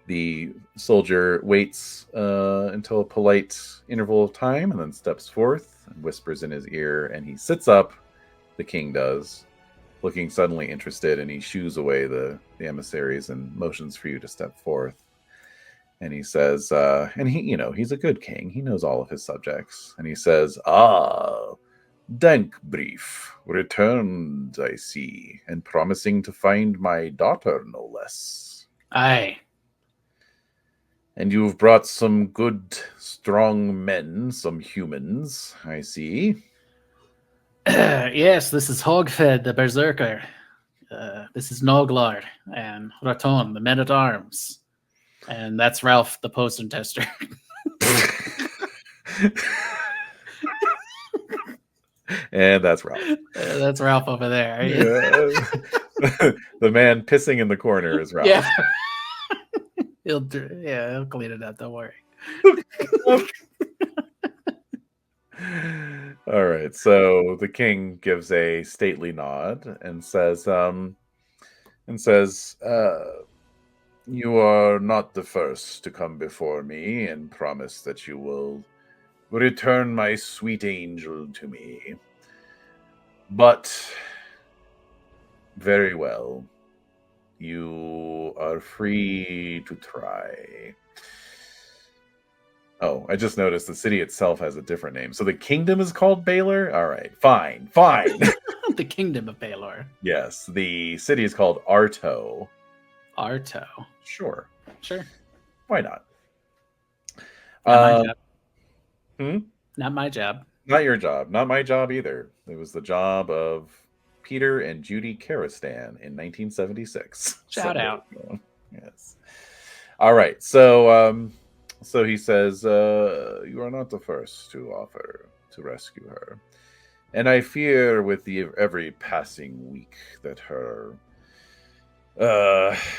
the soldier waits until a polite interval of time and then steps forth and whispers in his ear, and he sits up, the king does, looking suddenly interested, and he shoos away the emissaries and motions for you to step forth. And he says, and he's a good king. He knows all of his subjects. And he says, Dank brief, returned, I see, and promising to find my daughter, no less. Aye. And you've brought some good, strong men, some humans, I see. Yes, this is Hogfed, the Berserker. This is Noglar and Raton, the men-at-arms. And that's Ralph, the potion tester. And that's Ralph. That's Ralph over there. The man pissing in the corner is Ralph. Yeah. He'll clean it up. Don't worry. All right. So the king gives a stately nod and says, "You are not the first to come before me and promise that you will return my sweet angel to me. But very well, you are free to try." Oh, I just noticed the city itself has a different name. So the kingdom is called Baylor? All right, fine. The kingdom of Baylor. Yes, the city is called Arto. Arto. Sure. Why not? Not my job. Not my job. Not your job. Not my job either. It was the job of Peter and Judy Karastan in 1976. Shout out. Yes. All right. So he says, you are not the first to offer to rescue her. And I fear with every passing week that her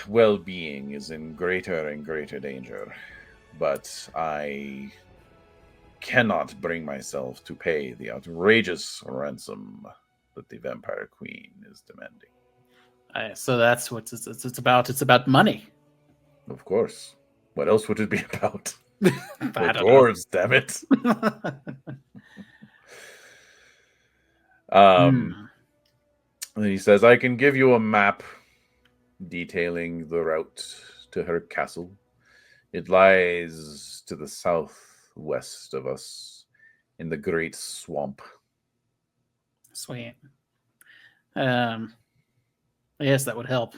well-being is in greater and greater danger. but I cannot bring myself to pay the outrageous ransom that the Vampire Queen is demanding. So that's what it's about. It's about money. Of course. What else would it be about? I We're don't dwarves, damn it. And he says, I can give you a map detailing the route to her castle. It lies to the southwest of us in the Great Swamp. Sweet. Yes, that would help.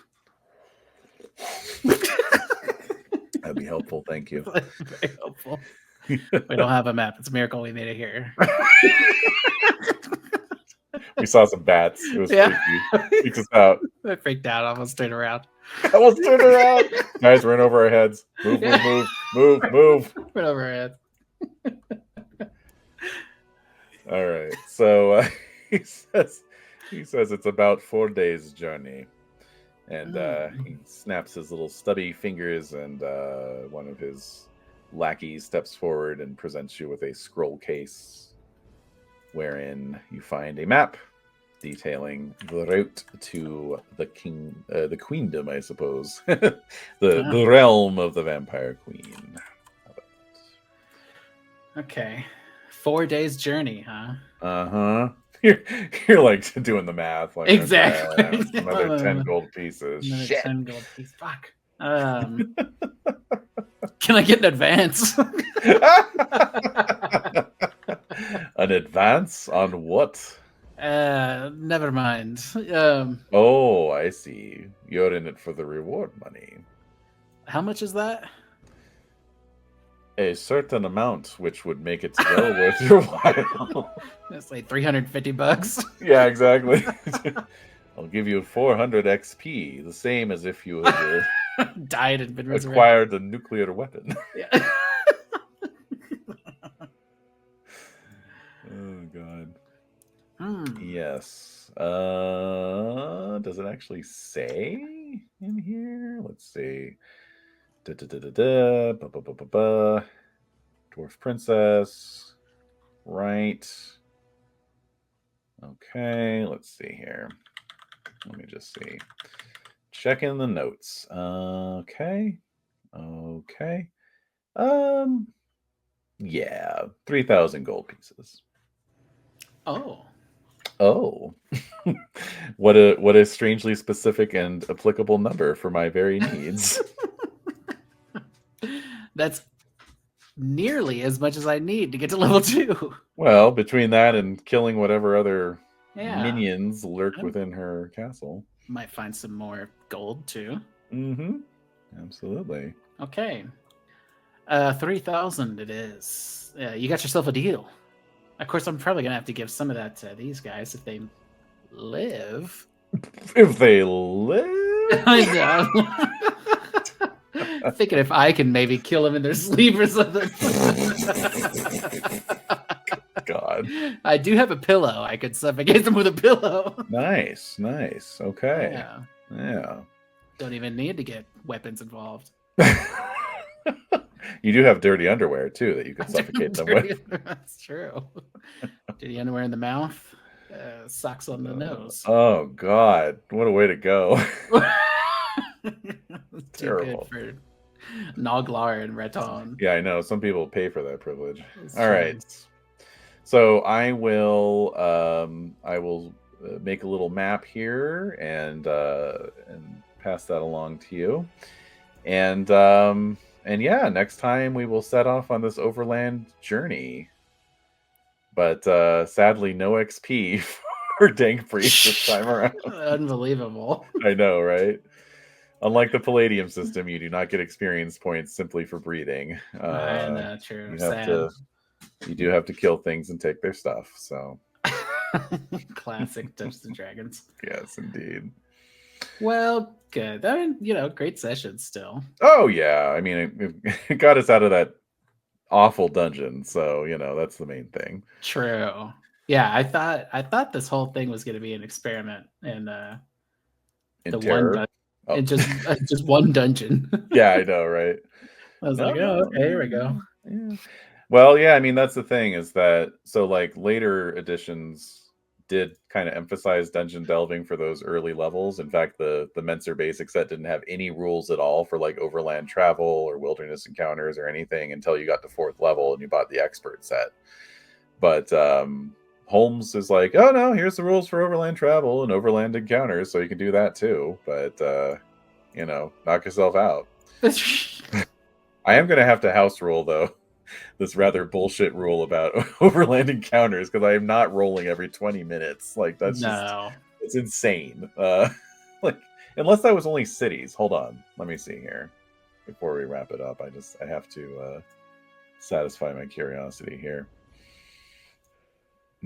That'd be helpful, thank you. Very helpful. We don't have a map. It's a miracle we made it here. We saw some bats. It was freaky. Freaked us out. I freaked out. I almost turned around. Guys, ran over our heads. Move. Went over our heads. All right. So he says it's about 4 days' journey. And he snaps his little stubby fingers, and one of his lackeys steps forward and presents you with a scroll case wherein you find a map detailing the route to the queendom, I suppose. the realm of the Vampire Queen. How about that? Okay. 4 days journey, huh? Uh-huh. You're like doing the math. Like, exactly. Okay, another 10 gold pieces. Another Shit. 10 gold pieces. Fuck. Can I get an advance? An advance on what? Never mind. Oh, I see. You're in it for the reward money. How much is that? A certain amount, which would make it well worth your while. It's like $350. Yeah, exactly. I'll give you 400 XP, the same as if you had died and been resurrected. Acquired a nuclear weapon. Yeah. Oh god. Yes. Does it actually say in here? Let's see. Dwarf Princess. Right. Okay, let's see here. Let me just see. Check in the notes. Okay. Yeah, 3,000 gold pieces. Oh. What a strangely specific and applicable number for my very needs. That's nearly as much as I need to get to level 2. Well, between that and killing whatever other minions lurk within her castle. Might find some more gold too. Mm-hmm. Absolutely. Okay. 3,000 it is. You got yourself a deal. Of course, I'm probably going to have to give some of that to these guys if they live. If they live? I know. Thinking if I can maybe kill them in their sleep or something. God. I do have a pillow. I could suffocate them with a pillow. Nice. Okay. Yeah. Don't even need to get weapons involved. You do have dirty underwear too that you could suffocate them with. That's true. Dirty underwear in the mouth, socks on the nose. Oh God! What a way to go! Terrible. Too good for Noglar and Raton. Yeah, I know. Some people pay for that privilege. All right. So I will make a little map here and pass that along to you. And yeah, next time we will set off on this overland journey. But sadly, no XP for Dank Priest this time around. Unbelievable. I know, right? Unlike the Palladium system, you do not get experience points simply for breeding. I know, true. You do have to kill things and take their stuff. So, classic Dungeons and Dragons. Yes, indeed. Well, good. I mean, great session still. Oh yeah, I mean, it got us out of that awful dungeon, so that's the main thing. True. Yeah, I thought this whole thing was going to be an experiment in the terror? one, just one dungeon. Yeah, I know, right? I was like, oh, okay, here we go. Yeah. Well, yeah, I mean, that's the thing is that so like later editions did kind of emphasize dungeon delving for those early levels. In fact, the Menser basic set didn't have any rules at all for like overland travel or wilderness encounters or anything until you got to 4th level and you bought the expert set. But Holmes is like, oh no, here's the rules for overland travel and overland encounters, so you can do that too. But you know, knock yourself out. I am gonna have to house rule though this rather bullshit rule about overland encounters because I am not rolling every 20 minutes. Like that's just it's insane. Like unless that was only cities. Hold on, let me see here before we wrap it up. I have to satisfy my curiosity here.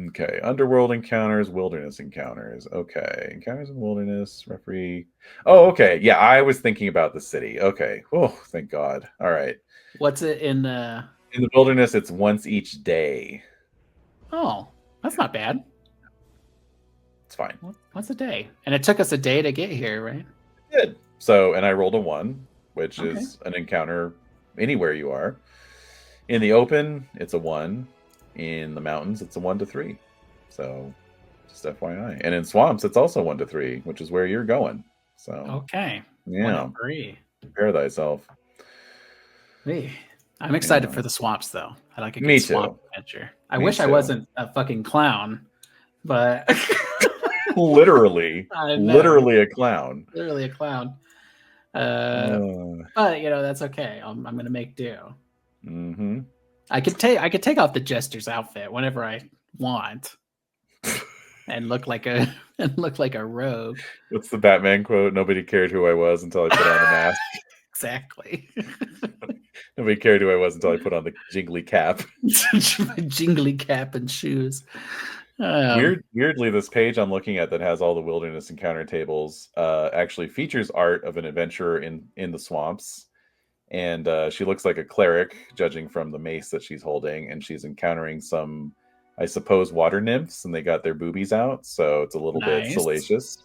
Okay, underworld encounters, wilderness encounters. Okay, encounters in wilderness, referee. Oh, okay. Yeah, I was thinking about the city. Okay. Oh, thank God. All right. What's it in In the wilderness, it's once each day. Oh, that's not bad. It's fine. What's a day? And it took us a day to get here, right? It did. So, and I rolled a 1, which is an encounter anywhere you are. In the open, it's a 1. In the mountains, it's a 1 to 3. So, just FYI. And in swamps, it's also 1 to 3, which is where you're going. So, okay. Yeah. 1 to 3. Prepare thyself. Hey, I'm excited for the swamps, though. I like a good swamp adventure. I wish I wasn't a fucking clown, but literally a clown. Literally a clown. But you know that's okay. I'm gonna make do. Mm-hmm. I could take off the Jester's outfit whenever I want, and look like a rogue. What's the Batman quote? Nobody cared who I was until I put on the mask. Exactly. Nobody cared who I was until I put on the jingly cap. My jingly cap and shoes. Weirdly, this page I'm looking at that has all the wilderness encounter tables actually features art of an adventurer in the swamps. And she looks like a cleric, judging from the mace that she's holding, and she's encountering some, I suppose, water nymphs, and they got their boobies out, so it's a little bit salacious.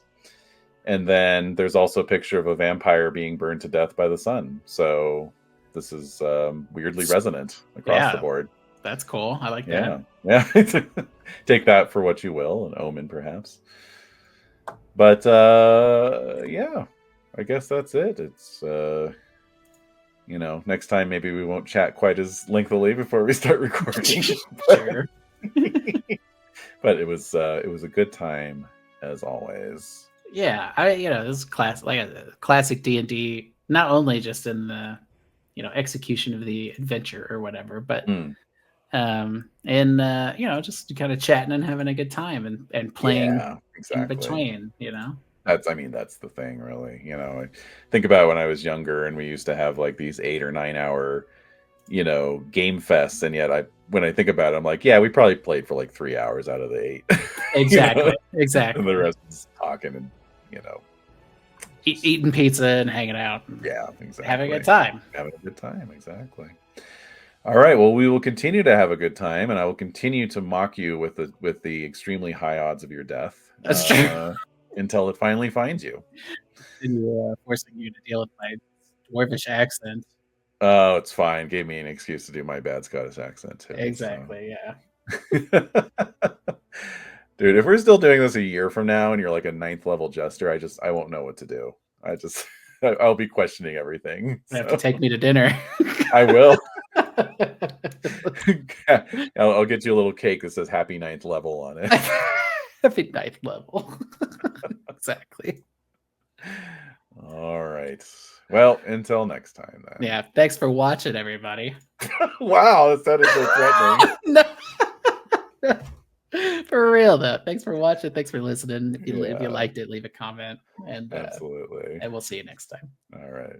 And then there's also a picture of a vampire being burned to death by the sun. So this is weirdly resonant across the board. That's cool. I like that. Yeah. Take that for what you will, an omen perhaps. But yeah, I guess that's it. It's you know, next time maybe we won't chat quite as lengthily before we start recording. Sure. But it was a good time as always. Yeah, this is classic D&D, not only just in the execution of the adventure or whatever, but just kind of chatting and having a good time and playing in between, That's the thing, really. I think about when I was younger and we used to have like these 8 or 9 hour, game fests. And yet when I think about it, I'm like, yeah, we probably played for like 3 hours out of the 8. Exactly. Exactly. And the rest is talking and, eating pizza and hanging out. Yeah, exactly. Having a good time. Having a good time. Exactly. All right. Well, we will continue to have a good time, and I will continue to mock you with the extremely high odds of your death. That's true. Until it finally finds you. Forcing you to deal with my dwarvish accent. Oh, it's fine. Gave me an excuse to do my bad Scottish accent too. Exactly. So. Yeah. Dude, if we're still doing this a year from now and you're like a 9th level jester, I won't know what to do. I'll be questioning everything. You have to take me to dinner. I will. I'll get you a little cake that says happy 9th level on it. Happy 9th level. Exactly. All right. Well, until next time then. Yeah. Thanks for watching, everybody. Wow, that sounded so threatening. No. For real though. Thanks for watching. Thanks for listening. If you liked it, leave a comment. And absolutely. And we'll see you next time. All right.